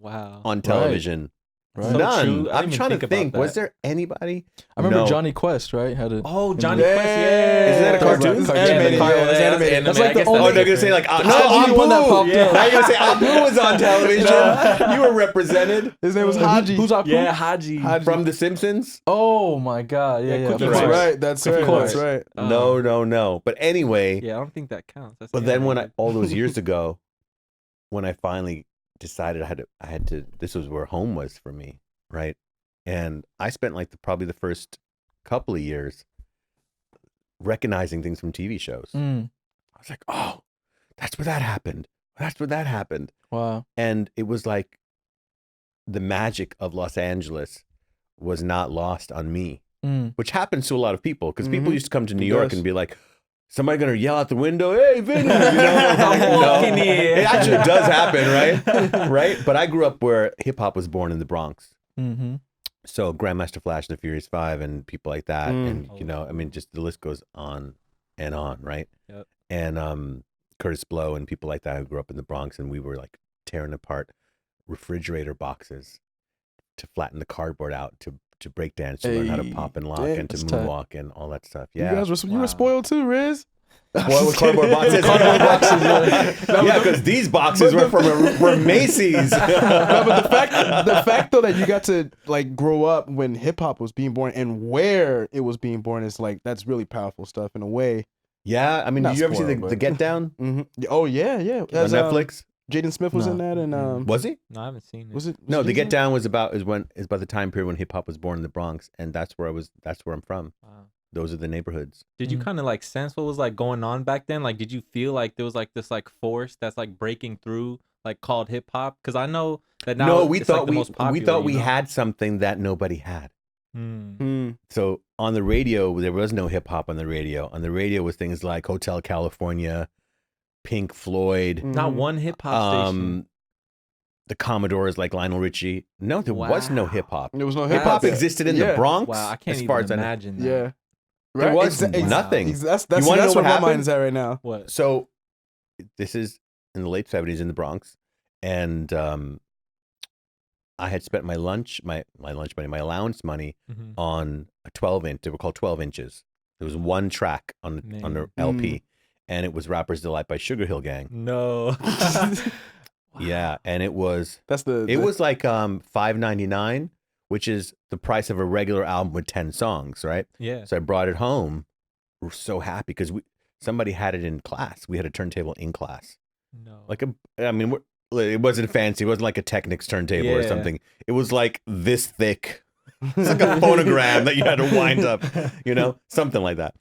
Speaker 1: on television.
Speaker 4: Right.
Speaker 1: None. I'm trying to think. Was there anybody?
Speaker 4: I remember Johnny Quest, right?
Speaker 3: Johnny Quest.
Speaker 1: Isn't that a cartoon?
Speaker 2: It's animated. It's animated.
Speaker 4: That's like the only.
Speaker 1: Oh, they're gonna say like, no,
Speaker 4: Abu one that popped up.
Speaker 1: Now you're gonna say Abu was on television. You were represented.
Speaker 2: His name was Haji.
Speaker 4: Who's Abu?
Speaker 3: Yeah, Haji.
Speaker 1: From The Simpsons.
Speaker 4: Oh my God! Yeah.
Speaker 2: That's right. That's right.
Speaker 1: No. But anyway.
Speaker 3: Yeah, I don't think that counts.
Speaker 1: But then all those years ago, when I finally decided I had to. This was where home was for me. Right. And I spent probably the first couple of years recognizing things from TV shows. I was like, oh, that's where that happened. That's where that happened.
Speaker 4: Wow.
Speaker 1: And it was like the magic of Los Angeles was not lost on me, which happens to a lot of people because people used to come to New York and be like, somebody gonna yell out the window, "Hey, Vinny!" I'm walking here. It actually does happen, right? Right. But I grew up where hip hop was born in the Bronx. So Grandmaster Flash and the Furious Five and people like that, and just the list goes on and on, right?
Speaker 3: Yep.
Speaker 1: And Curtis Blow and people like that who grew up in the Bronx, and we were like tearing apart refrigerator boxes to flatten the cardboard out to break dance, to learn how to pop and lock and to moonwalk and all that stuff. Yeah,
Speaker 2: you guys were spoiled too, Riz.
Speaker 1: Spoiled with cardboard boxes. Yeah, because these boxes were from Macy's.
Speaker 2: No, but the fact though that you got to grow up when hip hop was being born and where it was being born is that's really powerful stuff in a way.
Speaker 1: Yeah, I mean, did you ever see the Get Down?
Speaker 2: Oh yeah.
Speaker 1: On Netflix.
Speaker 2: Jaden Smith was in that, and
Speaker 1: was he?
Speaker 3: No, I haven't seen it.
Speaker 2: Was it?
Speaker 1: No, the Get Down is about the time period when hip hop was born in the Bronx, and that's where I'm from.
Speaker 3: Wow.
Speaker 1: Those are the neighborhoods.
Speaker 3: Did you kind of sense what was going on back then? Did you feel like there was this force that's breaking through called hip hop? Because I know that now.
Speaker 1: No, we thought we had something that nobody had. So on the radio, there was no hip hop on the radio. On the radio was things like Hotel California, Pink Floyd.
Speaker 3: Not one hip hop station.
Speaker 1: The Commodores like Lionel Richie. No, there was no hip hop.
Speaker 2: There was no
Speaker 1: hip hop existed in the Bronx.
Speaker 3: Wow, I can't
Speaker 1: as far
Speaker 3: even
Speaker 1: as
Speaker 3: imagine that.
Speaker 2: Yeah.
Speaker 1: There was nothing.
Speaker 2: That's
Speaker 1: you want to know
Speaker 2: where
Speaker 1: what
Speaker 2: my mind's at right now.
Speaker 3: What?
Speaker 1: So this is in the late 70s in the Bronx, and I had spent my lunch money, my allowance money on a 12-inch. They were called 12 inches. There was one track on the LP, and it was Rapper's Delight by Sugar Hill Gang.
Speaker 3: No.
Speaker 1: Yeah, and it was
Speaker 2: was
Speaker 1: like $5.99, which is the price of a regular album with 10 songs, right?
Speaker 3: Yeah.
Speaker 1: So I brought it home. We're so happy because somebody had it in class. We had a turntable in class.
Speaker 3: No.
Speaker 1: It wasn't fancy. It wasn't like a Technics turntable or something. It was like this thick. It's like a phonogram that you had to wind up, something like that.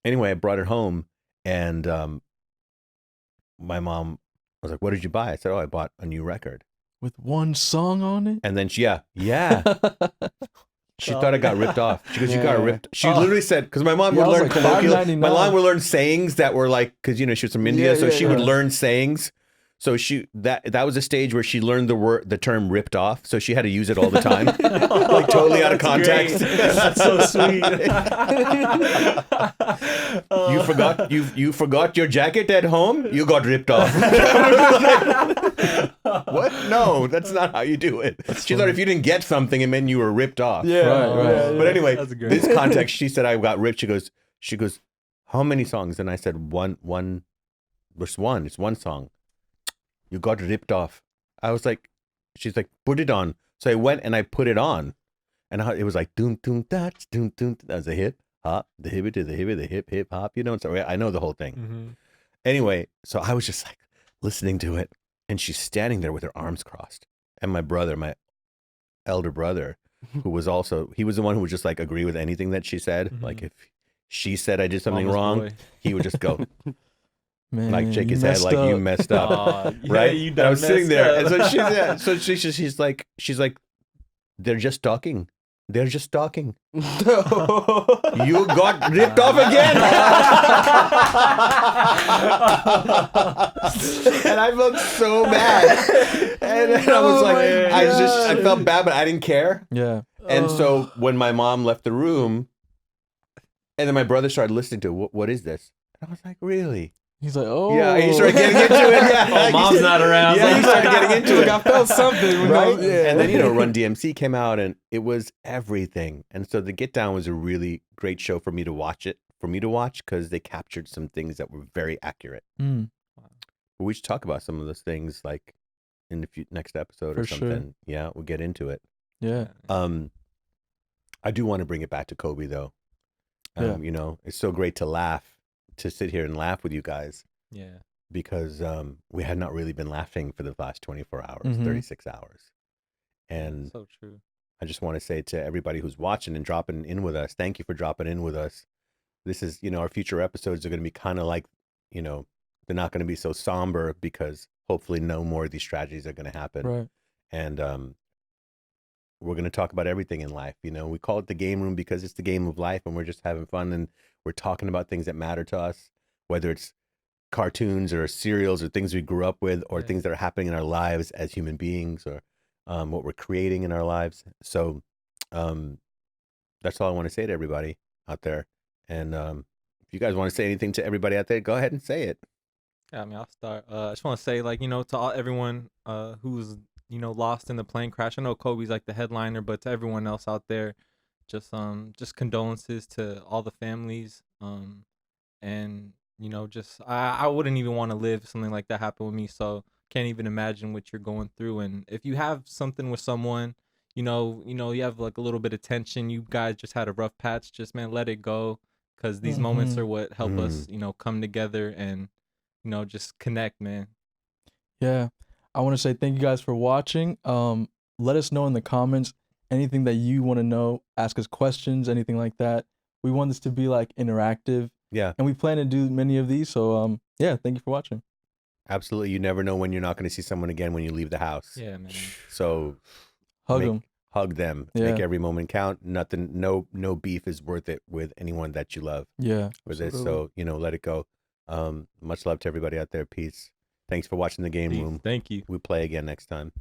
Speaker 1: Anyway, I brought it home, and my mom was like, "What did you buy?" I said, "Oh, I bought a new record
Speaker 4: with one song on it."
Speaker 1: And then she thought I got ripped off. She goes, "You got ripped." She literally said, because my mom would learn colloquial. My mom would learn sayings that were because she was from India, so she would learn sayings. So that was a stage where she learned the term "ripped off," so she had to use it all the time, totally out of context.
Speaker 3: That's so sweet.
Speaker 1: You forgot your jacket at home. You got ripped off. What? No, that's not how you do it. She thought if you didn't get something, it meant you were ripped off.
Speaker 2: Yeah,
Speaker 4: right.
Speaker 1: But anyway, this context, she said I got ripped. She goes, "How many songs?" And I said, one. There's one. It's one song. You got ripped off. I was like, she's like, "Put it on." So I went and I put it on, and it was like doom doom touch doom doom. That was the hip hop, the hip to the hip hop. So I know the whole thing. Anyway, so I was just like listening to it, and she's standing there with her arms crossed. And my brother, my elder brother, who was also, he was the one who would just like agree with anything that she said.
Speaker 3: Mhm.
Speaker 1: Like if she said I did something
Speaker 3: Mama's
Speaker 1: wrong,
Speaker 3: boy.
Speaker 1: he would just go,
Speaker 4: Man,
Speaker 1: like shake
Speaker 4: you
Speaker 1: his head
Speaker 4: messed
Speaker 1: like you
Speaker 4: up.
Speaker 1: messed up.
Speaker 3: Aw, yeah,
Speaker 1: Right?
Speaker 3: you
Speaker 1: And I
Speaker 3: done
Speaker 1: was sitting
Speaker 3: messed
Speaker 1: there.
Speaker 3: up.
Speaker 1: And so she's like, they're just talking. They're just talking. You got ripped off again. And I felt so bad. And then I was like, I felt bad, but I didn't care.
Speaker 4: Yeah.
Speaker 1: And so when my mom left the room, and then my brother started listening to it, what is this? And I was like, really?
Speaker 4: He's like, oh.
Speaker 1: Yeah, he started getting into it. Yeah,
Speaker 3: Oh, mom's not around.
Speaker 1: Yeah, he started getting into it.
Speaker 2: I felt something.
Speaker 1: Right?
Speaker 2: Yeah.
Speaker 1: And then, Run DMC came out, and it was everything. And so the Get Down was a really great show for me to watch because they captured some things that were very accurate.
Speaker 4: Mm,
Speaker 1: We should talk about some of those things like in the next episode or
Speaker 4: For sure.
Speaker 1: something. Yeah, we'll get into it.
Speaker 4: yeah.
Speaker 1: I do want to bring it back to Kobe though.
Speaker 4: Yeah.
Speaker 1: It's so great to sit here and laugh with you guys
Speaker 3: Yeah.
Speaker 1: because we had not really been laughing for the last 24 hours,
Speaker 4: Mhm.
Speaker 1: 36 hours. And
Speaker 3: So true.
Speaker 1: I just want to say to everybody who's watching and dropping in with us, thank you for dropping in with us. This is, our future episodes are going to be kind of like, they're not going to be so somber because hopefully no more of these tragedies are going to happen.
Speaker 4: Right.
Speaker 1: And we're going to talk about everything in life. We call it the game room because it's the game of life, and we're just having fun, and we're talking about things that matter to us, whether it's cartoons or cereals or things we grew up with or
Speaker 3: Yeah.
Speaker 1: things that are happening in our lives as human beings or what we're creating in our lives. So that's all I want to say to everybody out there. And if you guys want to say anything to everybody out there, go ahead and say it.
Speaker 3: Yeah, I mean, I'll start. I just want to say, like, to everyone who's, lost in the plane crash. I know Kobe's like the headliner, but to everyone else out there, just condolences to all the families. And just I wouldn't even want to live if something like that happened with me. So can't even imagine what you're going through. And if you have something with someone, you have like a little bit of tension. You guys just had a rough patch. Just let it go, because these moments are what help us, come together and just connect, man.
Speaker 4: Yeah. I want to say thank you guys for watching. Let us know in the comments anything that you want to know. Ask us questions, anything like that. We want this to be like interactive.
Speaker 1: Yeah.
Speaker 4: And we plan to do many of these. So yeah, thank you for watching.
Speaker 1: Absolutely. You never know when you're not going to see someone again when you leave the house.
Speaker 3: Yeah, man.
Speaker 1: So
Speaker 4: Hug them.
Speaker 1: Hug them.
Speaker 4: Yeah.
Speaker 1: Make every moment count. Nothing, no beef is worth it with anyone that you love.
Speaker 4: Yeah.
Speaker 1: With this. So, let it go. Much love to everybody out there. Peace. Thanks for watching the game
Speaker 3: Peace.
Speaker 1: room.
Speaker 3: Thank you.
Speaker 1: We play again next time.